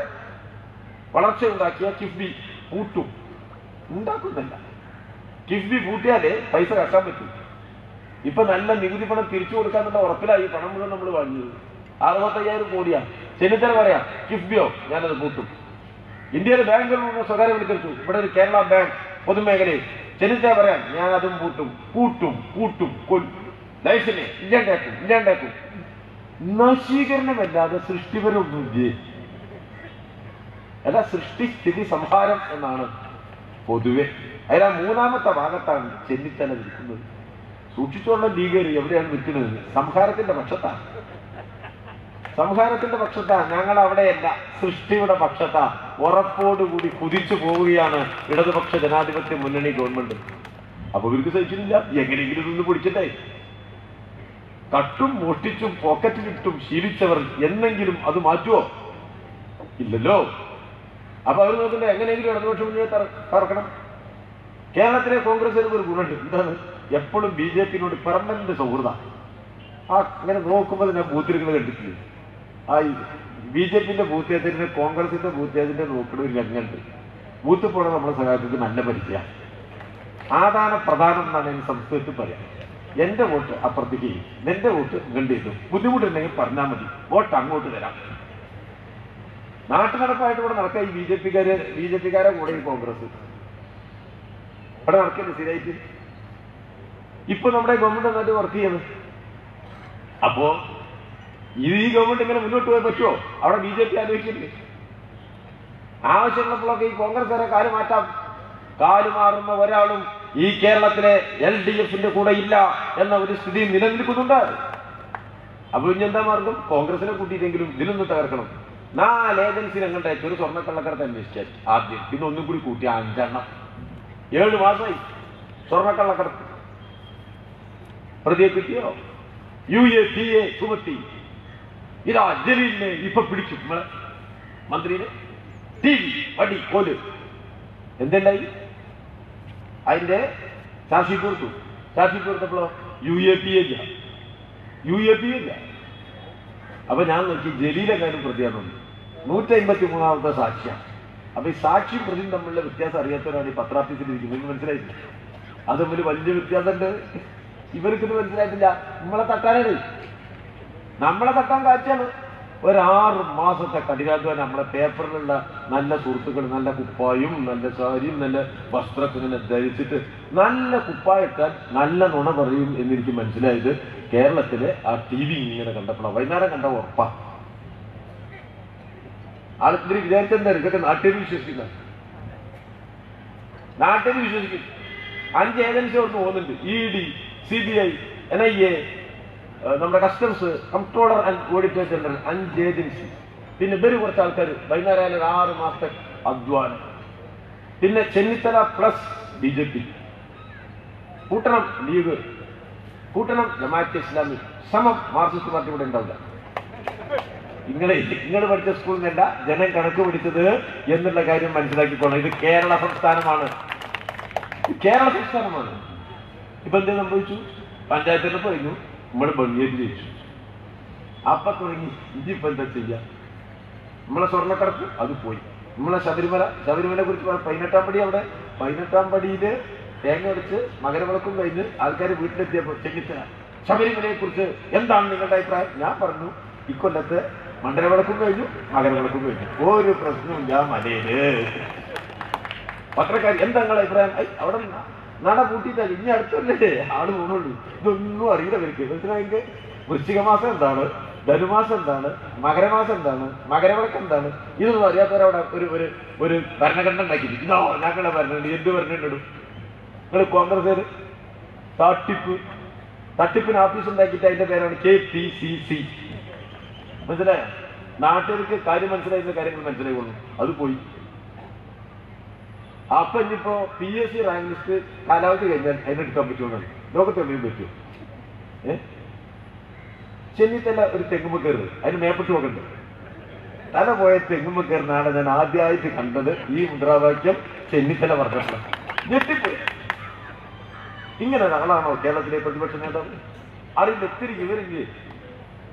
വളർച്ച ഉണ്ടാക്കിയ കിഫ്ബി പൂട്ടും. ഉണ്ടാക്കുന്നില്ല. കിഫ്ബി പൂട്ടിയാലേ പൈസ കട്ടാൻ പറ്റും. ഇപ്പൊ നല്ല നികുതി പണം തിരിച്ചു കൊടുക്കാന്നുള്ള ഉറപ്പിലായി പണം മുഴുവൻ നമ്മൾ വാങ്ങിയത്. 65,000 കോടിയാണ്. ചെന്നിത്തല പറയാം കിഫ്ബിയോ ഞാനത് പൂട്ടും. ഇന്ത്യയിലെ ബാങ്കുകളിൽ നിന്ന് സ്വകാര്യവൽക്കരിച്ചു. ഇവിടെ ഒരു കേരള ബാങ്ക് പൊതുമേഖലയിൽ. ചെന്നിത്തല പറയാം ഞാൻ അതും പൂട്ടും കൊല്ലും. ലൈഫിനെ ഇല്ലാണ്ടാക്കും. നശീകരണമല്ലാതെ സൃഷ്ടിപരമൊന്നുമില്ലേ? അല്ല, സൃഷ്ടി സ്ഥിതി സംഹാരം എന്നാണ് പൊതുവെ. അതിൽ ആ 3ാമത്തെ ഭാഗത്താണ് ചെന്നിത്തല നിൽക്കുന്നത്. സൂക്ഷിച്ചോളം ലീഗർ എവിടെയാണ് നിൽക്കുന്നത്? സംഹാരത്തിന്റെ പക്ഷത്താ. ഞങ്ങൾ അവിടെയല്ല, സൃഷ്ടിയുടെ പക്ഷത്താ. ഉറപ്പോടുകൂടി കുതിച്ചു പോവുകയാണ് ഇടതുപക്ഷ ജനാധിപത്യ മുന്നണി ഗവൺമെന്റ്. അപ്പൊ ഇവർക്ക് സഹിക്കുന്നില്ല. എങ്ങനെയെങ്കിലും നിന്ന് പിടിച്ചിട്ടേ. കട്ടും മോഷ്ടിച്ചും പോക്കറ്റിലിട്ടും ശീലിച്ചവർ എന്നെങ്കിലും അത് മാറ്റുമോ? ഇല്ലല്ലോ. അപ്പൊ അവർ നോക്കുന്നത് എങ്ങനെയെങ്കിലും ഇടതുപക്ഷ മുന്നണിയെ തറക്കണം. കേരളത്തിലെ കോൺഗ്രസിന് ഒരു ഗുണമുണ്ട്. എന്താണ്? എപ്പോഴും BJP-നോട് പെർമനന്റ് സൗഹൃദ. അങ്ങനെ നോക്കുമ്പോൾ ഞാൻ ബൂത്തിരിക്കുന്നത് കണ്ടിട്ടില്ല. ആ BJP-ന്റെ ബൂത്ത് ഏജന്റിന് കോൺഗ്രസിന്റെ ബൂത്ത് ഏജന്റ് നോക്കുന്ന ഒരു രംഗമുണ്ട്. ബൂത്ത് പോണ നമ്മുടെ സഹായത്തിന് നല്ല പരിചയം. ആദാന പ്രധാനം എന്നാണ് എനിക്ക് സംസ്കൃതത്തിൽ പറയാം. എന്റെ വോട്ട് അപ്പുറത്തേക്ക് ചെയ്യും, നിന്റെ വോട്ട് ഇങ്ങോട്ട് ചെയ്യും. ബുദ്ധിമുട്ടുണ്ടെങ്കിൽ പറഞ്ഞാൽ മതി, വോട്ട് അങ്ങോട്ട് തരാം. നാട്ടു നടപ്പായിട്ട് ഇവിടെ നടക്കുക ഈ BJP-കാരെ കൂടെ ഈ കോൺഗ്രസ് ഇവിടെ നടക്കില്ല സ്ഥിരമായിട്ട്. ഇപ്പൊ നമ്മുടെ ഗവൺമെന്റ് നന്നായിട്ട് വർക്ക് ചെയ്യുന്നത്. അപ്പോ ഈ ഗവൺമെന്റ് ഇങ്ങനെ മുന്നോട്ട് പോയാൽ പറ്റുമോ? അവിടെ BJP ആലോചിക്കില്ലേ? ആവശ്യമുള്ളപ്പോഴൊക്കെ ഈ കോൺഗ്രസ്സുകാരെ കാലുമാറുന്ന ഒരാളും ഈ കേരളത്തിലെ LDF-ന്റെ കൂടെ ഇല്ല എന്ന ഒരു സ്ഥിതി നിലനിൽക്കുന്നുണ്ട്. അപ്പൊ ഇനി എന്താ മാർഗം? കോൺഗ്രസിനെ കൂട്ടിയിട്ടെങ്കിലും ഇതിലൊന്ന് തകർക്കണം. 4 ഏജൻസി ഞങ്ങളുടെ അയച്ചു. ഒരു സ്വർണ്ണക്കള്ളക്കടത്ത് അന്വേഷിച്ചാൽ ആദ്യം, പിന്നെ ഒന്നും കൂടി കൂട്ടി 5 എണ്ണം. 7 മാസമായി സ്വർണ്ണക്കള്ളക്കടത്ത്. പ്രതിയെ കിട്ടിയോ? UAPA ചുമത്തി. ഇതാ ജലീലിനെ ഇപ്പൊ പിടിച്ചു, നമ്മളെ മന്ത്രിനെ. TV വടി കോല് എന്തുണ്ടായി? അതിന്റെ ചാർജ് ഷീറ്റ് കൊടുത്തു. ചാർജ് ഷീറ്റ് കൊടുത്തപ്പോഴോ UAPA ഇല്ല. അപ്പൊ ഞാൻ നോക്കി ജലീലെങ്ങാനും പ്രതിയാണെന്ന്. 153ാമത്തെ സാക്ഷിയാണ്. അപ്പൊ ഈ സാക്ഷിയും പ്രതിയും തമ്മിലുള്ള വ്യത്യാസം അറിയാത്തവരാണ് ഈ പത്രാഫീസിൽ ഇരിക്കുന്നത്. നിങ്ങൾക്ക് മനസ്സിലായില്ല? അത് തമ്മിൽ വലിയ വ്യത്യാസമുണ്ട്. ഇവർക്കിത് മനസ്സിലായിട്ടില്ല. നമ്മളെ തട്ടാൻ കാഴ്ചയാണ്. ഒരു 6 മാസത്തെ കഠിനാധ്വാനം. നമ്മളെ പേപ്പറിലുള്ള നല്ല സുഹൃത്തുക്കൾ നല്ല കുപ്പായും നല്ല സാരിയും നല്ല വസ്ത്രമൊക്കെ ഇങ്ങനെ ധരിച്ചിട്ട് നല്ല കുപ്പായിട്ടാൽ നല്ല നുണ പറയും എന്നെനിക്ക് മനസ്സിലായത് കേരളത്തിലെ ആ TV ഇങ്ങനെ കണ്ടപ്പോഴാണ്. വൈകുന്നേരം കണ്ട ഉറപ്പാ. ആൾക്കാർ വിചാരിച്ചെന്തായാലും ഇതൊക്കെ നാട്ടുകാർ വിശ്വസിക്കുന്ന. 5 ഏജൻസി അവിടെ പോകുന്നുണ്ട്. ED, CBI, NIA, നമ്മുടെ customs, controller and auditor general. 5 agency. പിന്നെ ഇവര് കുറച്ച് ആൾക്കാർ. വൈകുന്നേരം 6 മാസത്തെ അധ്വാനം. പിന്നെ ചെന്നിത്തല പ്ലസ് BJP കൂട്ടണം, ലീഗ് കൂട്ടണം, ജമാഅത്തെ ഇസ്ലാമി സമം മാർക്സിസ്റ്റ് പാർട്ടി ഇവിടെ ഉണ്ടാവില്ല. നിങ്ങൾ പഠിച്ച സ്കൂളിൽ നിന്നല്ല ജനം കണക്ക് പിടിച്ചത് എന്നുള്ള കാര്യം മനസ്സിലാക്കിക്കോണം. ഇത് കേരള സംസ്ഥാനമാണ്. ഇപ്പൊ എന്ത് സംഭവിച്ചു? പഞ്ചായത്തിൽ പോയിരുന്നു, നമ്മൾ ഭംഗിയായിട്ട് ജയിച്ചു. അപ്പൊ തുടങ്ങി ഇതിപ്പോ എന്താ ചെയ്യാ? നമ്മളെ സ്വർണ്ണക്കടത്ത് അത് പോയി. നമ്മളെ ശബരിമല കുറിച്ച് 18ാം പടി. അവിടെ 18ാം പടിയില് തേങ്ങ അടിച്ച് മകരവിളക്കും കഴിഞ്ഞ് ആൾക്കാർ വീട്ടിലെത്തിയപ്പോ ചെന്നിത്തല ശബരിമലയെ കുറിച്ച് എന്താണ് നിങ്ങളുടെ അഭിപ്രായം? ഞാൻ പറഞ്ഞു, ഇക്കൊല്ലത്ത് മണ്ഡലവിളക്കും കഴിഞ്ഞു, മകരവിളക്കും കഴിഞ്ഞു, ഒരു പ്രശ്നമില്ല മലയില്. പത്രക്കാർ എന്താ നിങ്ങളുടെ അഭിപ്രായം? അവിടെ നട പൂട്ടിയിട്ടാൽ ഇനി അടുത്തല്ലേ ആള് പോകുന്നുള്ളൂ. ഇതൊന്നും അറിയില്ല അവർക്ക്. മനസ്സിലായെങ്കിൽ വൃശ്ചിക മാസം എന്താണ്, ധനുമാസം എന്താണ്, മകരമാസം എന്താണ്, മകരവിളക്ക് എന്താണ്, ഇതൊന്നും അറിയാത്തവരവിടെ ഒരു ഭരണഘടന ഉണ്ടാക്കിയിട്ട് ഇതോ ഞങ്ങളുടെ ഭരണഘടന. എന്ത് ഭരണഘടന? നിങ്ങൾ കോൺഗ്രസ് തട്ടിപ്പിന് ഓഫീസ് ഉണ്ടാക്കിയിട്ട് അതിന്റെ പേരാണ് KPCC. മനസ്സിലായോ? നാട്ടുകാർക്ക് കാര്യം മനസ്സിലായിരുന്ന കാര്യങ്ങൾ മനസ്സിലായിക്കൊള്ളു. അത് പോയി. അപ്പൊ ഇനിയിപ്പോ PSC റാങ്ക് ലിസ്റ്റ് കാലാവധി കഴിഞ്ഞാൽ അതിനെടുക്കാൻ പറ്റുമെന്നാണ്. ലോകത്ത് എവിടെയും പറ്റുമോ? ചെന്നിത്തല ഒരു തെങ്ങുമ്പ കയറുന്നത്, അതിന് മേപ്പിട്ട് നോക്കണ്ട്. തല പോയ തെങ്ങുമ്പ കയറുന്നതാണ് ഞാൻ ആദ്യമായിട്ട് കണ്ടത്. ഈ മുദ്രാവാക്യം ചെന്നിത്തല പറഞ്ഞപ്പോൾ ഞെട്ടിപ്പോയി. ഇങ്ങനെ ഒരാളാണോ കേരളത്തിലെ പ്രതിപക്ഷ നേതാവ്? അറിയില്ല. ഒത്തിരി വിവരില്ല.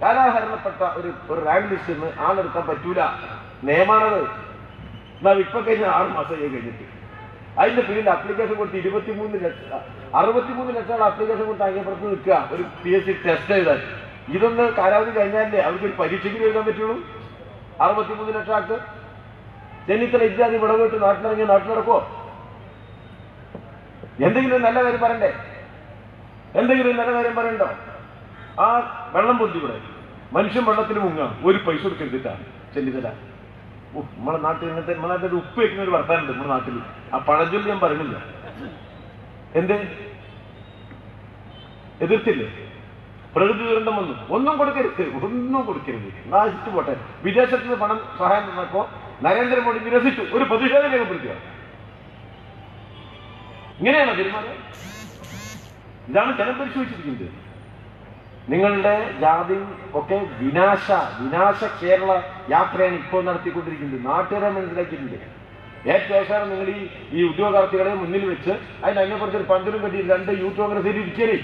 കാലാഹരണപ്പെട്ട ഒരു റാങ്ക് ലിസ്റ്റിൽ നിന്ന് ആളെടുക്കാൻ പറ്റൂല. നിയമാണത്. എന്നാൽ ഇപ്പൊ കഴിഞ്ഞ 6 മാസമായി കഴിഞ്ഞിട്ട് അതിന്റെ പിന്നിൽ അപ്ലിക്കേഷൻ കൊടുത്ത് 63 ലക്ഷം അപ്ലിക്കേഷൻ കൊടുത്ത് അങ്ങേപ്പുറത്ത് നിൽക്കുക ഒരു PSC ടെസ്റ്റ് എഴുതാൻ. ഇതൊന്ന് കാലാവധി കഴിഞ്ഞാലേ അവർക്ക് ഒരു പരീക്ഷയ്ക്ക് എഴുതാൻ പറ്റുള്ളൂ. 63 ലക്ഷം ആൾക്ക്. ചെന്നിത്തല ഇല്ലാതെ വിടവിട്ട് നാട്ടിലിറങ്ങി നാട്ടിൽ നടക്കുമോ? എന്തെങ്കിലും നല്ല കാര്യം പറയണ്ടേ? ആ വെള്ളം പൊന്തി ഇവിടെ മനുഷ്യൻ വെള്ളത്തിന് മുങ്ങാം, ഒരു പൈസ കൊടുക്കരുതിട്ടാണ് ചെന്നിത്തല. നമ്മളെ നാട്ടിൽ ഇങ്ങനത്തെ നമ്മളെ നാട്ടിൽ ഉപ്പ് വയ്ക്കുന്ന ഒരു വർത്താനുണ്ട് നമ്മുടെ നാട്ടിൽ. ആ പഴഞ്ചൊല്ലി ഞാൻ പറയുന്നില്ല. എതിർത്തില്ലേ? പ്രകൃതി ദുരന്തം വന്നു, ഒന്നും കൊടുക്കരുത്, നാശിച്ചു പോട്ടെ. വിദേശത്ത് നിന്ന് പണം സഹായം തന്നപ്പോ നരേന്ദ്രമോദി നിരസിച്ചു, ഒരു പ്രതിഷേധം രേഖപ്പെടുത്തുക. ഇങ്ങനെയാണോ തീരുമാനം? ഇതാണ് ജനം പരിശോധിച്ചിരിക്കുന്നത്. നിങ്ങളുടെ ജാതി ഒക്കെ വിനാശ കേരള യാത്രയാണ് ഇപ്പോൾ നടത്തിക്കൊണ്ടിരിക്കുന്നത്. നാട്ടുകാരെ മനസ്സിലാക്കിയിട്ടുണ്ട്. ഏറ്റവും അവസാനം നിങ്ങൾ ഈ ഉദ്യോഗാർത്ഥികളെ മുന്നിൽ വെച്ച് അതിനപ്പുറത്ത് ഒരു പന്തലും കെട്ടി 2 യൂത്ത് കോൺഗ്രസിൽ ഇരിക്കലേ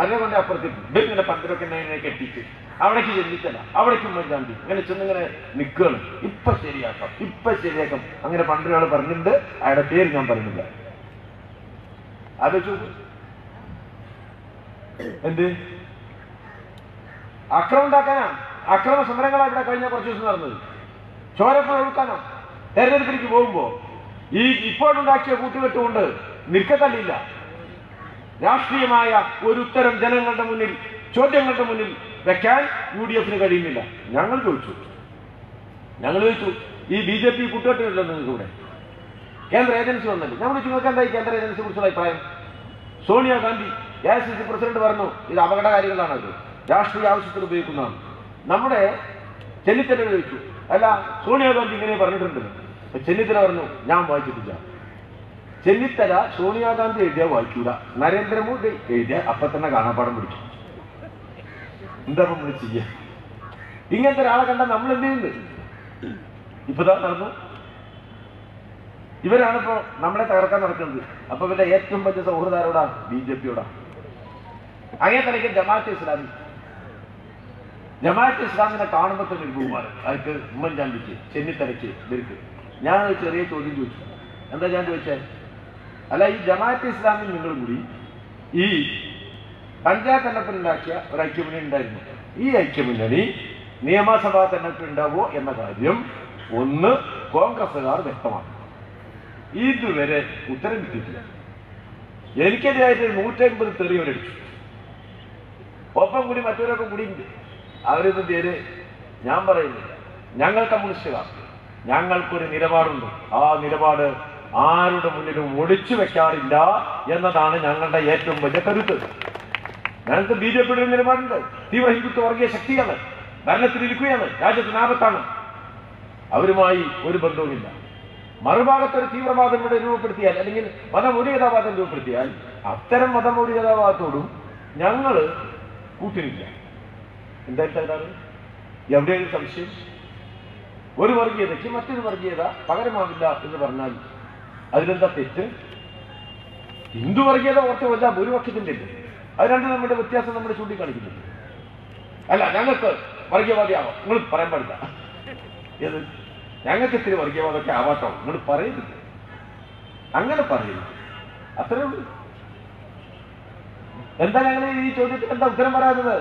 അതിനെ കൊണ്ട് അപ്പുറത്തേക്ക് ഇങ്ങനെ പന്തലൊക്കെ കെട്ടിച്ച് അവിടേക്ക് ചെന്നിത്തല അവിടേക്ക് ഉമ്മൻചാണ്ടി ഇങ്ങനെ ചെന്നിങ്ങനെ നിൽക്കുകയാണ്. ഇപ്പൊ ശരിയാക്കാം അങ്ങനെ പണ്ടൊരാൾ പറഞ്ഞിട്ടുണ്ട്. അയാളുടെ പേര് ഞാൻ പറയുന്നില്ല. ആലോചിച്ചു. എന്ത് അക്രമം ഉണ്ടാക്കാനാ? അക്രമ സമരങ്ങളാണ് ഇവിടെ കഴിഞ്ഞ കുറച്ച് ദിവസം നടന്നത്. ചോരപ്പുഴ ഒഴുക്കാനാ? തെരഞ്ഞെടുപ്പിലേക്ക് പോകുമ്പോ ഈ ഇപ്പോഴുണ്ടാക്കിയ കൂട്ടുകെട്ടുകൊണ്ട് നിൽക്കത്തല്ലില്ല. രാഷ്ട്രീയമായ ഒരു ഉത്തരം ജനങ്ങളുടെ മുന്നിൽ, ചോദ്യങ്ങളുടെ മുന്നിൽ വെക്കാൻ UDF കഴിയുന്നില്ല. ഞങ്ങൾ ചോദിച്ചു ഈ BJP കൂട്ടുകെട്ടില്ലല്ലോ നിങ്ങൾക്ക് ഇവിടെ. കേന്ദ്ര ഏജൻസി വന്നല്ലേ? ഞങ്ങൾ നിങ്ങൾക്ക് എന്തായി കേന്ദ്ര ഏജൻസിയെ കുറിച്ചുള്ള അഭിപ്രായം? സോണിയാഗാന്ധി AICC പ്രസിഡന്റ് പറഞ്ഞു ഇത് അപകടകാരികളാണ്, അത് രാഷ്ട്രീയ ആവശ്യത്തിന് ഉപയോഗിക്കുന്നതാണ്. നമ്മുടെ ചെന്നിത്തല ചോദിച്ചു, അല്ല സോണിയാഗാന്ധി ഇങ്ങനെ പറഞ്ഞിട്ടുണ്ടല്ലോ. ചെന്നിത്തല പറഞ്ഞു, ഞാൻ വായിച്ചിട്ടില്ല. ചെന്നിത്തല സോണിയാഗാന്ധി എഴുതിയാ വായിക്കൂല, നരേന്ദ്രമോദി എഴുതിയ അപ്പൊ തന്നെ കാണാപ്പാടം പിടിക്കും. എന്താ നമ്മൾ ചെയ്യാ? ഇങ്ങനത്തെ ഒരാളെ കണ്ടാൽ നമ്മൾ എന്ത് ചെയ്യുന്നത്? ഇപ്പതാ നടന്നു. ഇവരാണിപ്പോ നമ്മളെ തകർക്കാൻ നടക്കുന്നത്. അപ്പൊ ഇവരുടെ ഏറ്റവും വലിയ സൗഹൃദാരോടാ? BJP-യോടാ. അങ്ങനെ തനിക്ക് ജമാഅത്തെ ഇസ്ലാമിനെ കാണുമ്പോൾ തന്നെ ഒരു ബഹുമാനം. അതൊക്കെ ഉമ്മൻചാണ്ടിക്ക്, ചെന്നിത്തലയ്ക്ക്, ഇവർക്ക്. ഞാൻ ഒരു ചെറിയ ചോദ്യം ചോദിച്ചു. എന്താ ഞാൻ ചോദിച്ചാൽ, അല്ല ഈ ജമാഅത്തെ ഇസ്ലാമിൽ നിങ്ങളും കൂടി ഈ പഞ്ചായത്ത് തെരഞ്ഞെടുപ്പിലുണ്ടാക്കിയ ഒരു ഐക്യമുന്നണി ഉണ്ടായിരുന്നു. ഈ ഐക്യമുന്നണി നിയമസഭാ തെരഞ്ഞെടുപ്പിൽ ഉണ്ടാവുമോ എന്ന കാര്യം ഒന്ന് കോൺഗ്രസുകാർ വ്യക്തമാണ്. ഇതുവരെ ഉത്തരം കിട്ടിയിട്ടില്ല. എനിക്കെതിരായിട്ട് 150 തെറിയോരടിച്ചു. ഒപ്പം കൂടി മറ്റവരൊക്കെ കൂടി ഉണ്ട്. അവരിത് പേര് ഞാൻ പറയുന്നില്ല. ഞങ്ങൾ കമ്മ്യൂണിസ്റ്റുകാർ, ഞങ്ങൾക്കൊരു നിലപാടുണ്ട്. ആ നിലപാട് ആരുടെ മുന്നിലും ഒളിച്ചു വെക്കാറില്ല എന്നതാണ് ഞങ്ങളുടെ ഏറ്റവും വലിയ കരുത്ത്. ഞങ്ങൾക്ക് BJP-യുടെ ഒരു നിലപാടുണ്ട്. തീവ്ര ഹിന്ദുത്വ വർഗീയ ശക്തിയാണ്, ഭരണത്തിലിരിക്കുകയാണ്, രാജ്യത്തിന് ആപത്താണ്. അവരുമായി ഒരു ബന്ധവുമില്ല. മറുഭാഗത്തൊരു തീവ്രവാദം ഇവിടെ രൂപപ്പെടുത്തിയാൽ, അല്ലെങ്കിൽ മതമൗലികതാവാദം രൂപപ്പെടുത്തിയാൽ, അത്തരം മതമൗലികതാവാദത്തോടും ഞങ്ങൾ കൂട്ടിനില്ല. എന്തായിട്ടാണ് എവിടെയൊരു സംശയം? ഒരു വർഗീയതയ്ക്ക് മറ്റൊരു വർഗീയത പകരമാവില്ല എന്ന് പറഞ്ഞാൽ അതിലെന്താ തെറ്റ്? ഹിന്ദു വർഗീയത കുറച്ച് വല്ല ഭൂരിപക്ഷത്തിന്റെ ഇല്ല. അത് രണ്ടും നമ്മുടെ വ്യത്യാസം നമ്മൾ ചൂണ്ടിക്കാണിക്കുന്നുണ്ട്. അല്ല ഞങ്ങൾക്ക് വർഗീയവാദിയാവാം, നിങ്ങൾ പറയാൻ പാടില്ല. ഏത് ഞങ്ങൾക്ക് ഇത്തിരി വർഗീയവാദമൊക്കെ ആവാട്ടോ, നിങ്ങൾ പറയരുത്, അങ്ങനെ പറയരുത്. അത്രേ ഉള്ളൂ. എന്താ ഞങ്ങൾ ഈ ചോദ്യത്തിന് എന്താ ഉത്തരം പറയാത്തത്?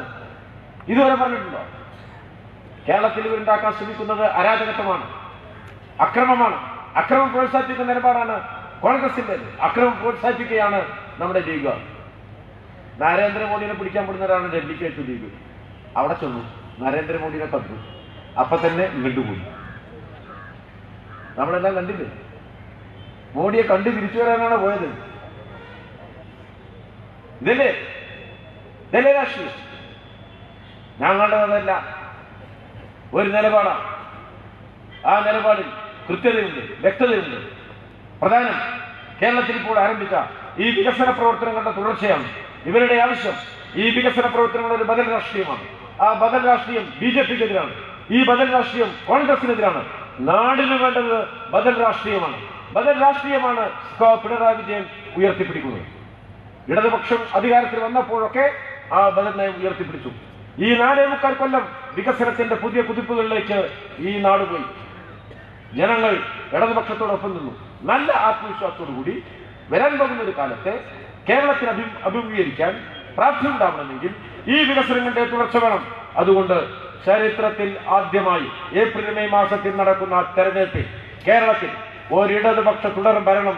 ഇതുവരെ പറഞ്ഞിട്ടുണ്ടോ? കേരളത്തിൽ ഇവരുണ്ടാക്കാൻ ശ്രമിക്കുന്നത് അരാജകത്വമാണ്, അക്രമമാണ്. അക്രമം പ്രോത്സാഹിപ്പിക്കുന്ന നിലപാടാണ് കോൺഗ്രസിന്റെ. അക്രമം പ്രോത്സാഹിപ്പിക്കുകയാണ് നമ്മുടെ ലീഗ്. നരേന്ദ്രമോദിനെ പിടിക്കാൻ പെടുന്നവരാണ് ഡെല്ലിക്കേറ്റ് ലീഗ്. അവിടെ ചെന്നു നരേന്ദ്രമോദിനെ കണ്ടു, അപ്പൊ തന്നെ ഇങ്ങോട്ട് പോയി. നമ്മളെല്ലാം കണ്ടില്ലേ? മോഡിയെ കണ്ടു തിരിച്ചു വരാനാണ് പോയത്. ഇതല്ലേ രാഷ്ട്രീയം? ഞങ്ങളുടേതല്ല, ഒരു നിലപാടാണ്. ആ നിലപാടിൽ കൃത്യതയുണ്ട്, വ്യക്തതയുണ്ട്. പ്രധാനം കേരളത്തിൽ ഇപ്പോൾ ആരംഭിച്ച ഈ വികസന പ്രവർത്തനങ്ങളുടെ തുടർച്ചയാണ്. ഇവരുടെ ആവശ്യം ഈ വികസന പ്രവർത്തനങ്ങളുടെ ഒരു ബദൽ രാഷ്ട്രീയമാണ്. ആ ബദൽ രാഷ്ട്രീയം BJP-ക്കെതിരാണ്. ഈ ബദൽ രാഷ്ട്രീയം കോൺഗ്രസിനെതിരാണ്. നാടിന് വേണ്ടത് ബദൽ രാഷ്ട്രീയമാണ്. ബദൽ രാഷ്ട്രീയമാണ് പിണറായി വിജയൻ ഉയർത്തിപ്പിടിക്കുന്നത്. ഇടതുപക്ഷം അധികാരത്തിൽ വന്നപ്പോഴൊക്കെ ആ ബദൽ നയം ഉയർത്തിപ്പിടിച്ചു. ഈ 4.25 കൊല്ലം വികസനത്തിന്റെ പുതിയ കുതിപ്പുകളിലേക്ക് ഈ നാട് പോയി. ജനങ്ങൾ ഇടതുപക്ഷത്തോടൊപ്പം നിന്നു. നല്ല ആത്മവിശ്വാസത്തോടുകൂടി വരാൻ പോകുന്ന ഒരു കാലത്തെ കേരളത്തിന് അഭിമുഖീകരിക്കാൻ പ്രാപ്തിയുണ്ടാവണമെങ്കിൽ ഈ വികസനങ്ങളുടെ തുടർച്ച വേണം. അതുകൊണ്ട് ചരിത്രത്തിൽ ആദ്യമായി ഏപ്രിൽ മെയ് മാസത്തിൽ നടക്കുന്ന തെരഞ്ഞെടുപ്പിൽ കേരളത്തിൽ ഒരിടതുപക്ഷ തുടർ ഭരണം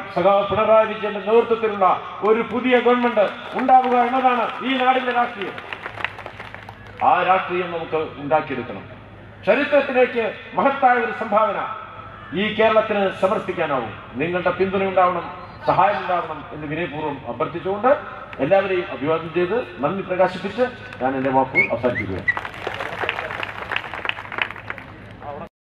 പിണറായി വിജയന്റെ നേതൃത്വത്തിലുള്ള ഒരു പുതിയ ഗവൺമെന്റ് ഉണ്ടാവുക എന്നതാണ് ഈ നാടിന്റെ രാഷ്ട്രീയം. ആ രാഷ്ട്രീയം നമുക്ക് ഉണ്ടാക്കിയെടുക്കണം. ചരിത്രത്തിലേക്ക് മഹത്തായ ഒരു സംഭാവന ഈ കേരളത്തിന് സമർപ്പിക്കാനാവും. നിങ്ങളുടെ പിന്തുണ ഉണ്ടാവണം, സഹായം ഉണ്ടാവണം എന്ന് വിനയപൂർവ്വം അഭ്യർത്ഥിച്ചുകൊണ്ട് എല്ലാവരെയും അഭിവാദ്യം ചെയ്ത് നന്ദി പ്രകാശിപ്പിച്ച് ഞാൻ എന്റെ വാക്കുകൾ അവസാനിപ്പിക്കുകയാണ്.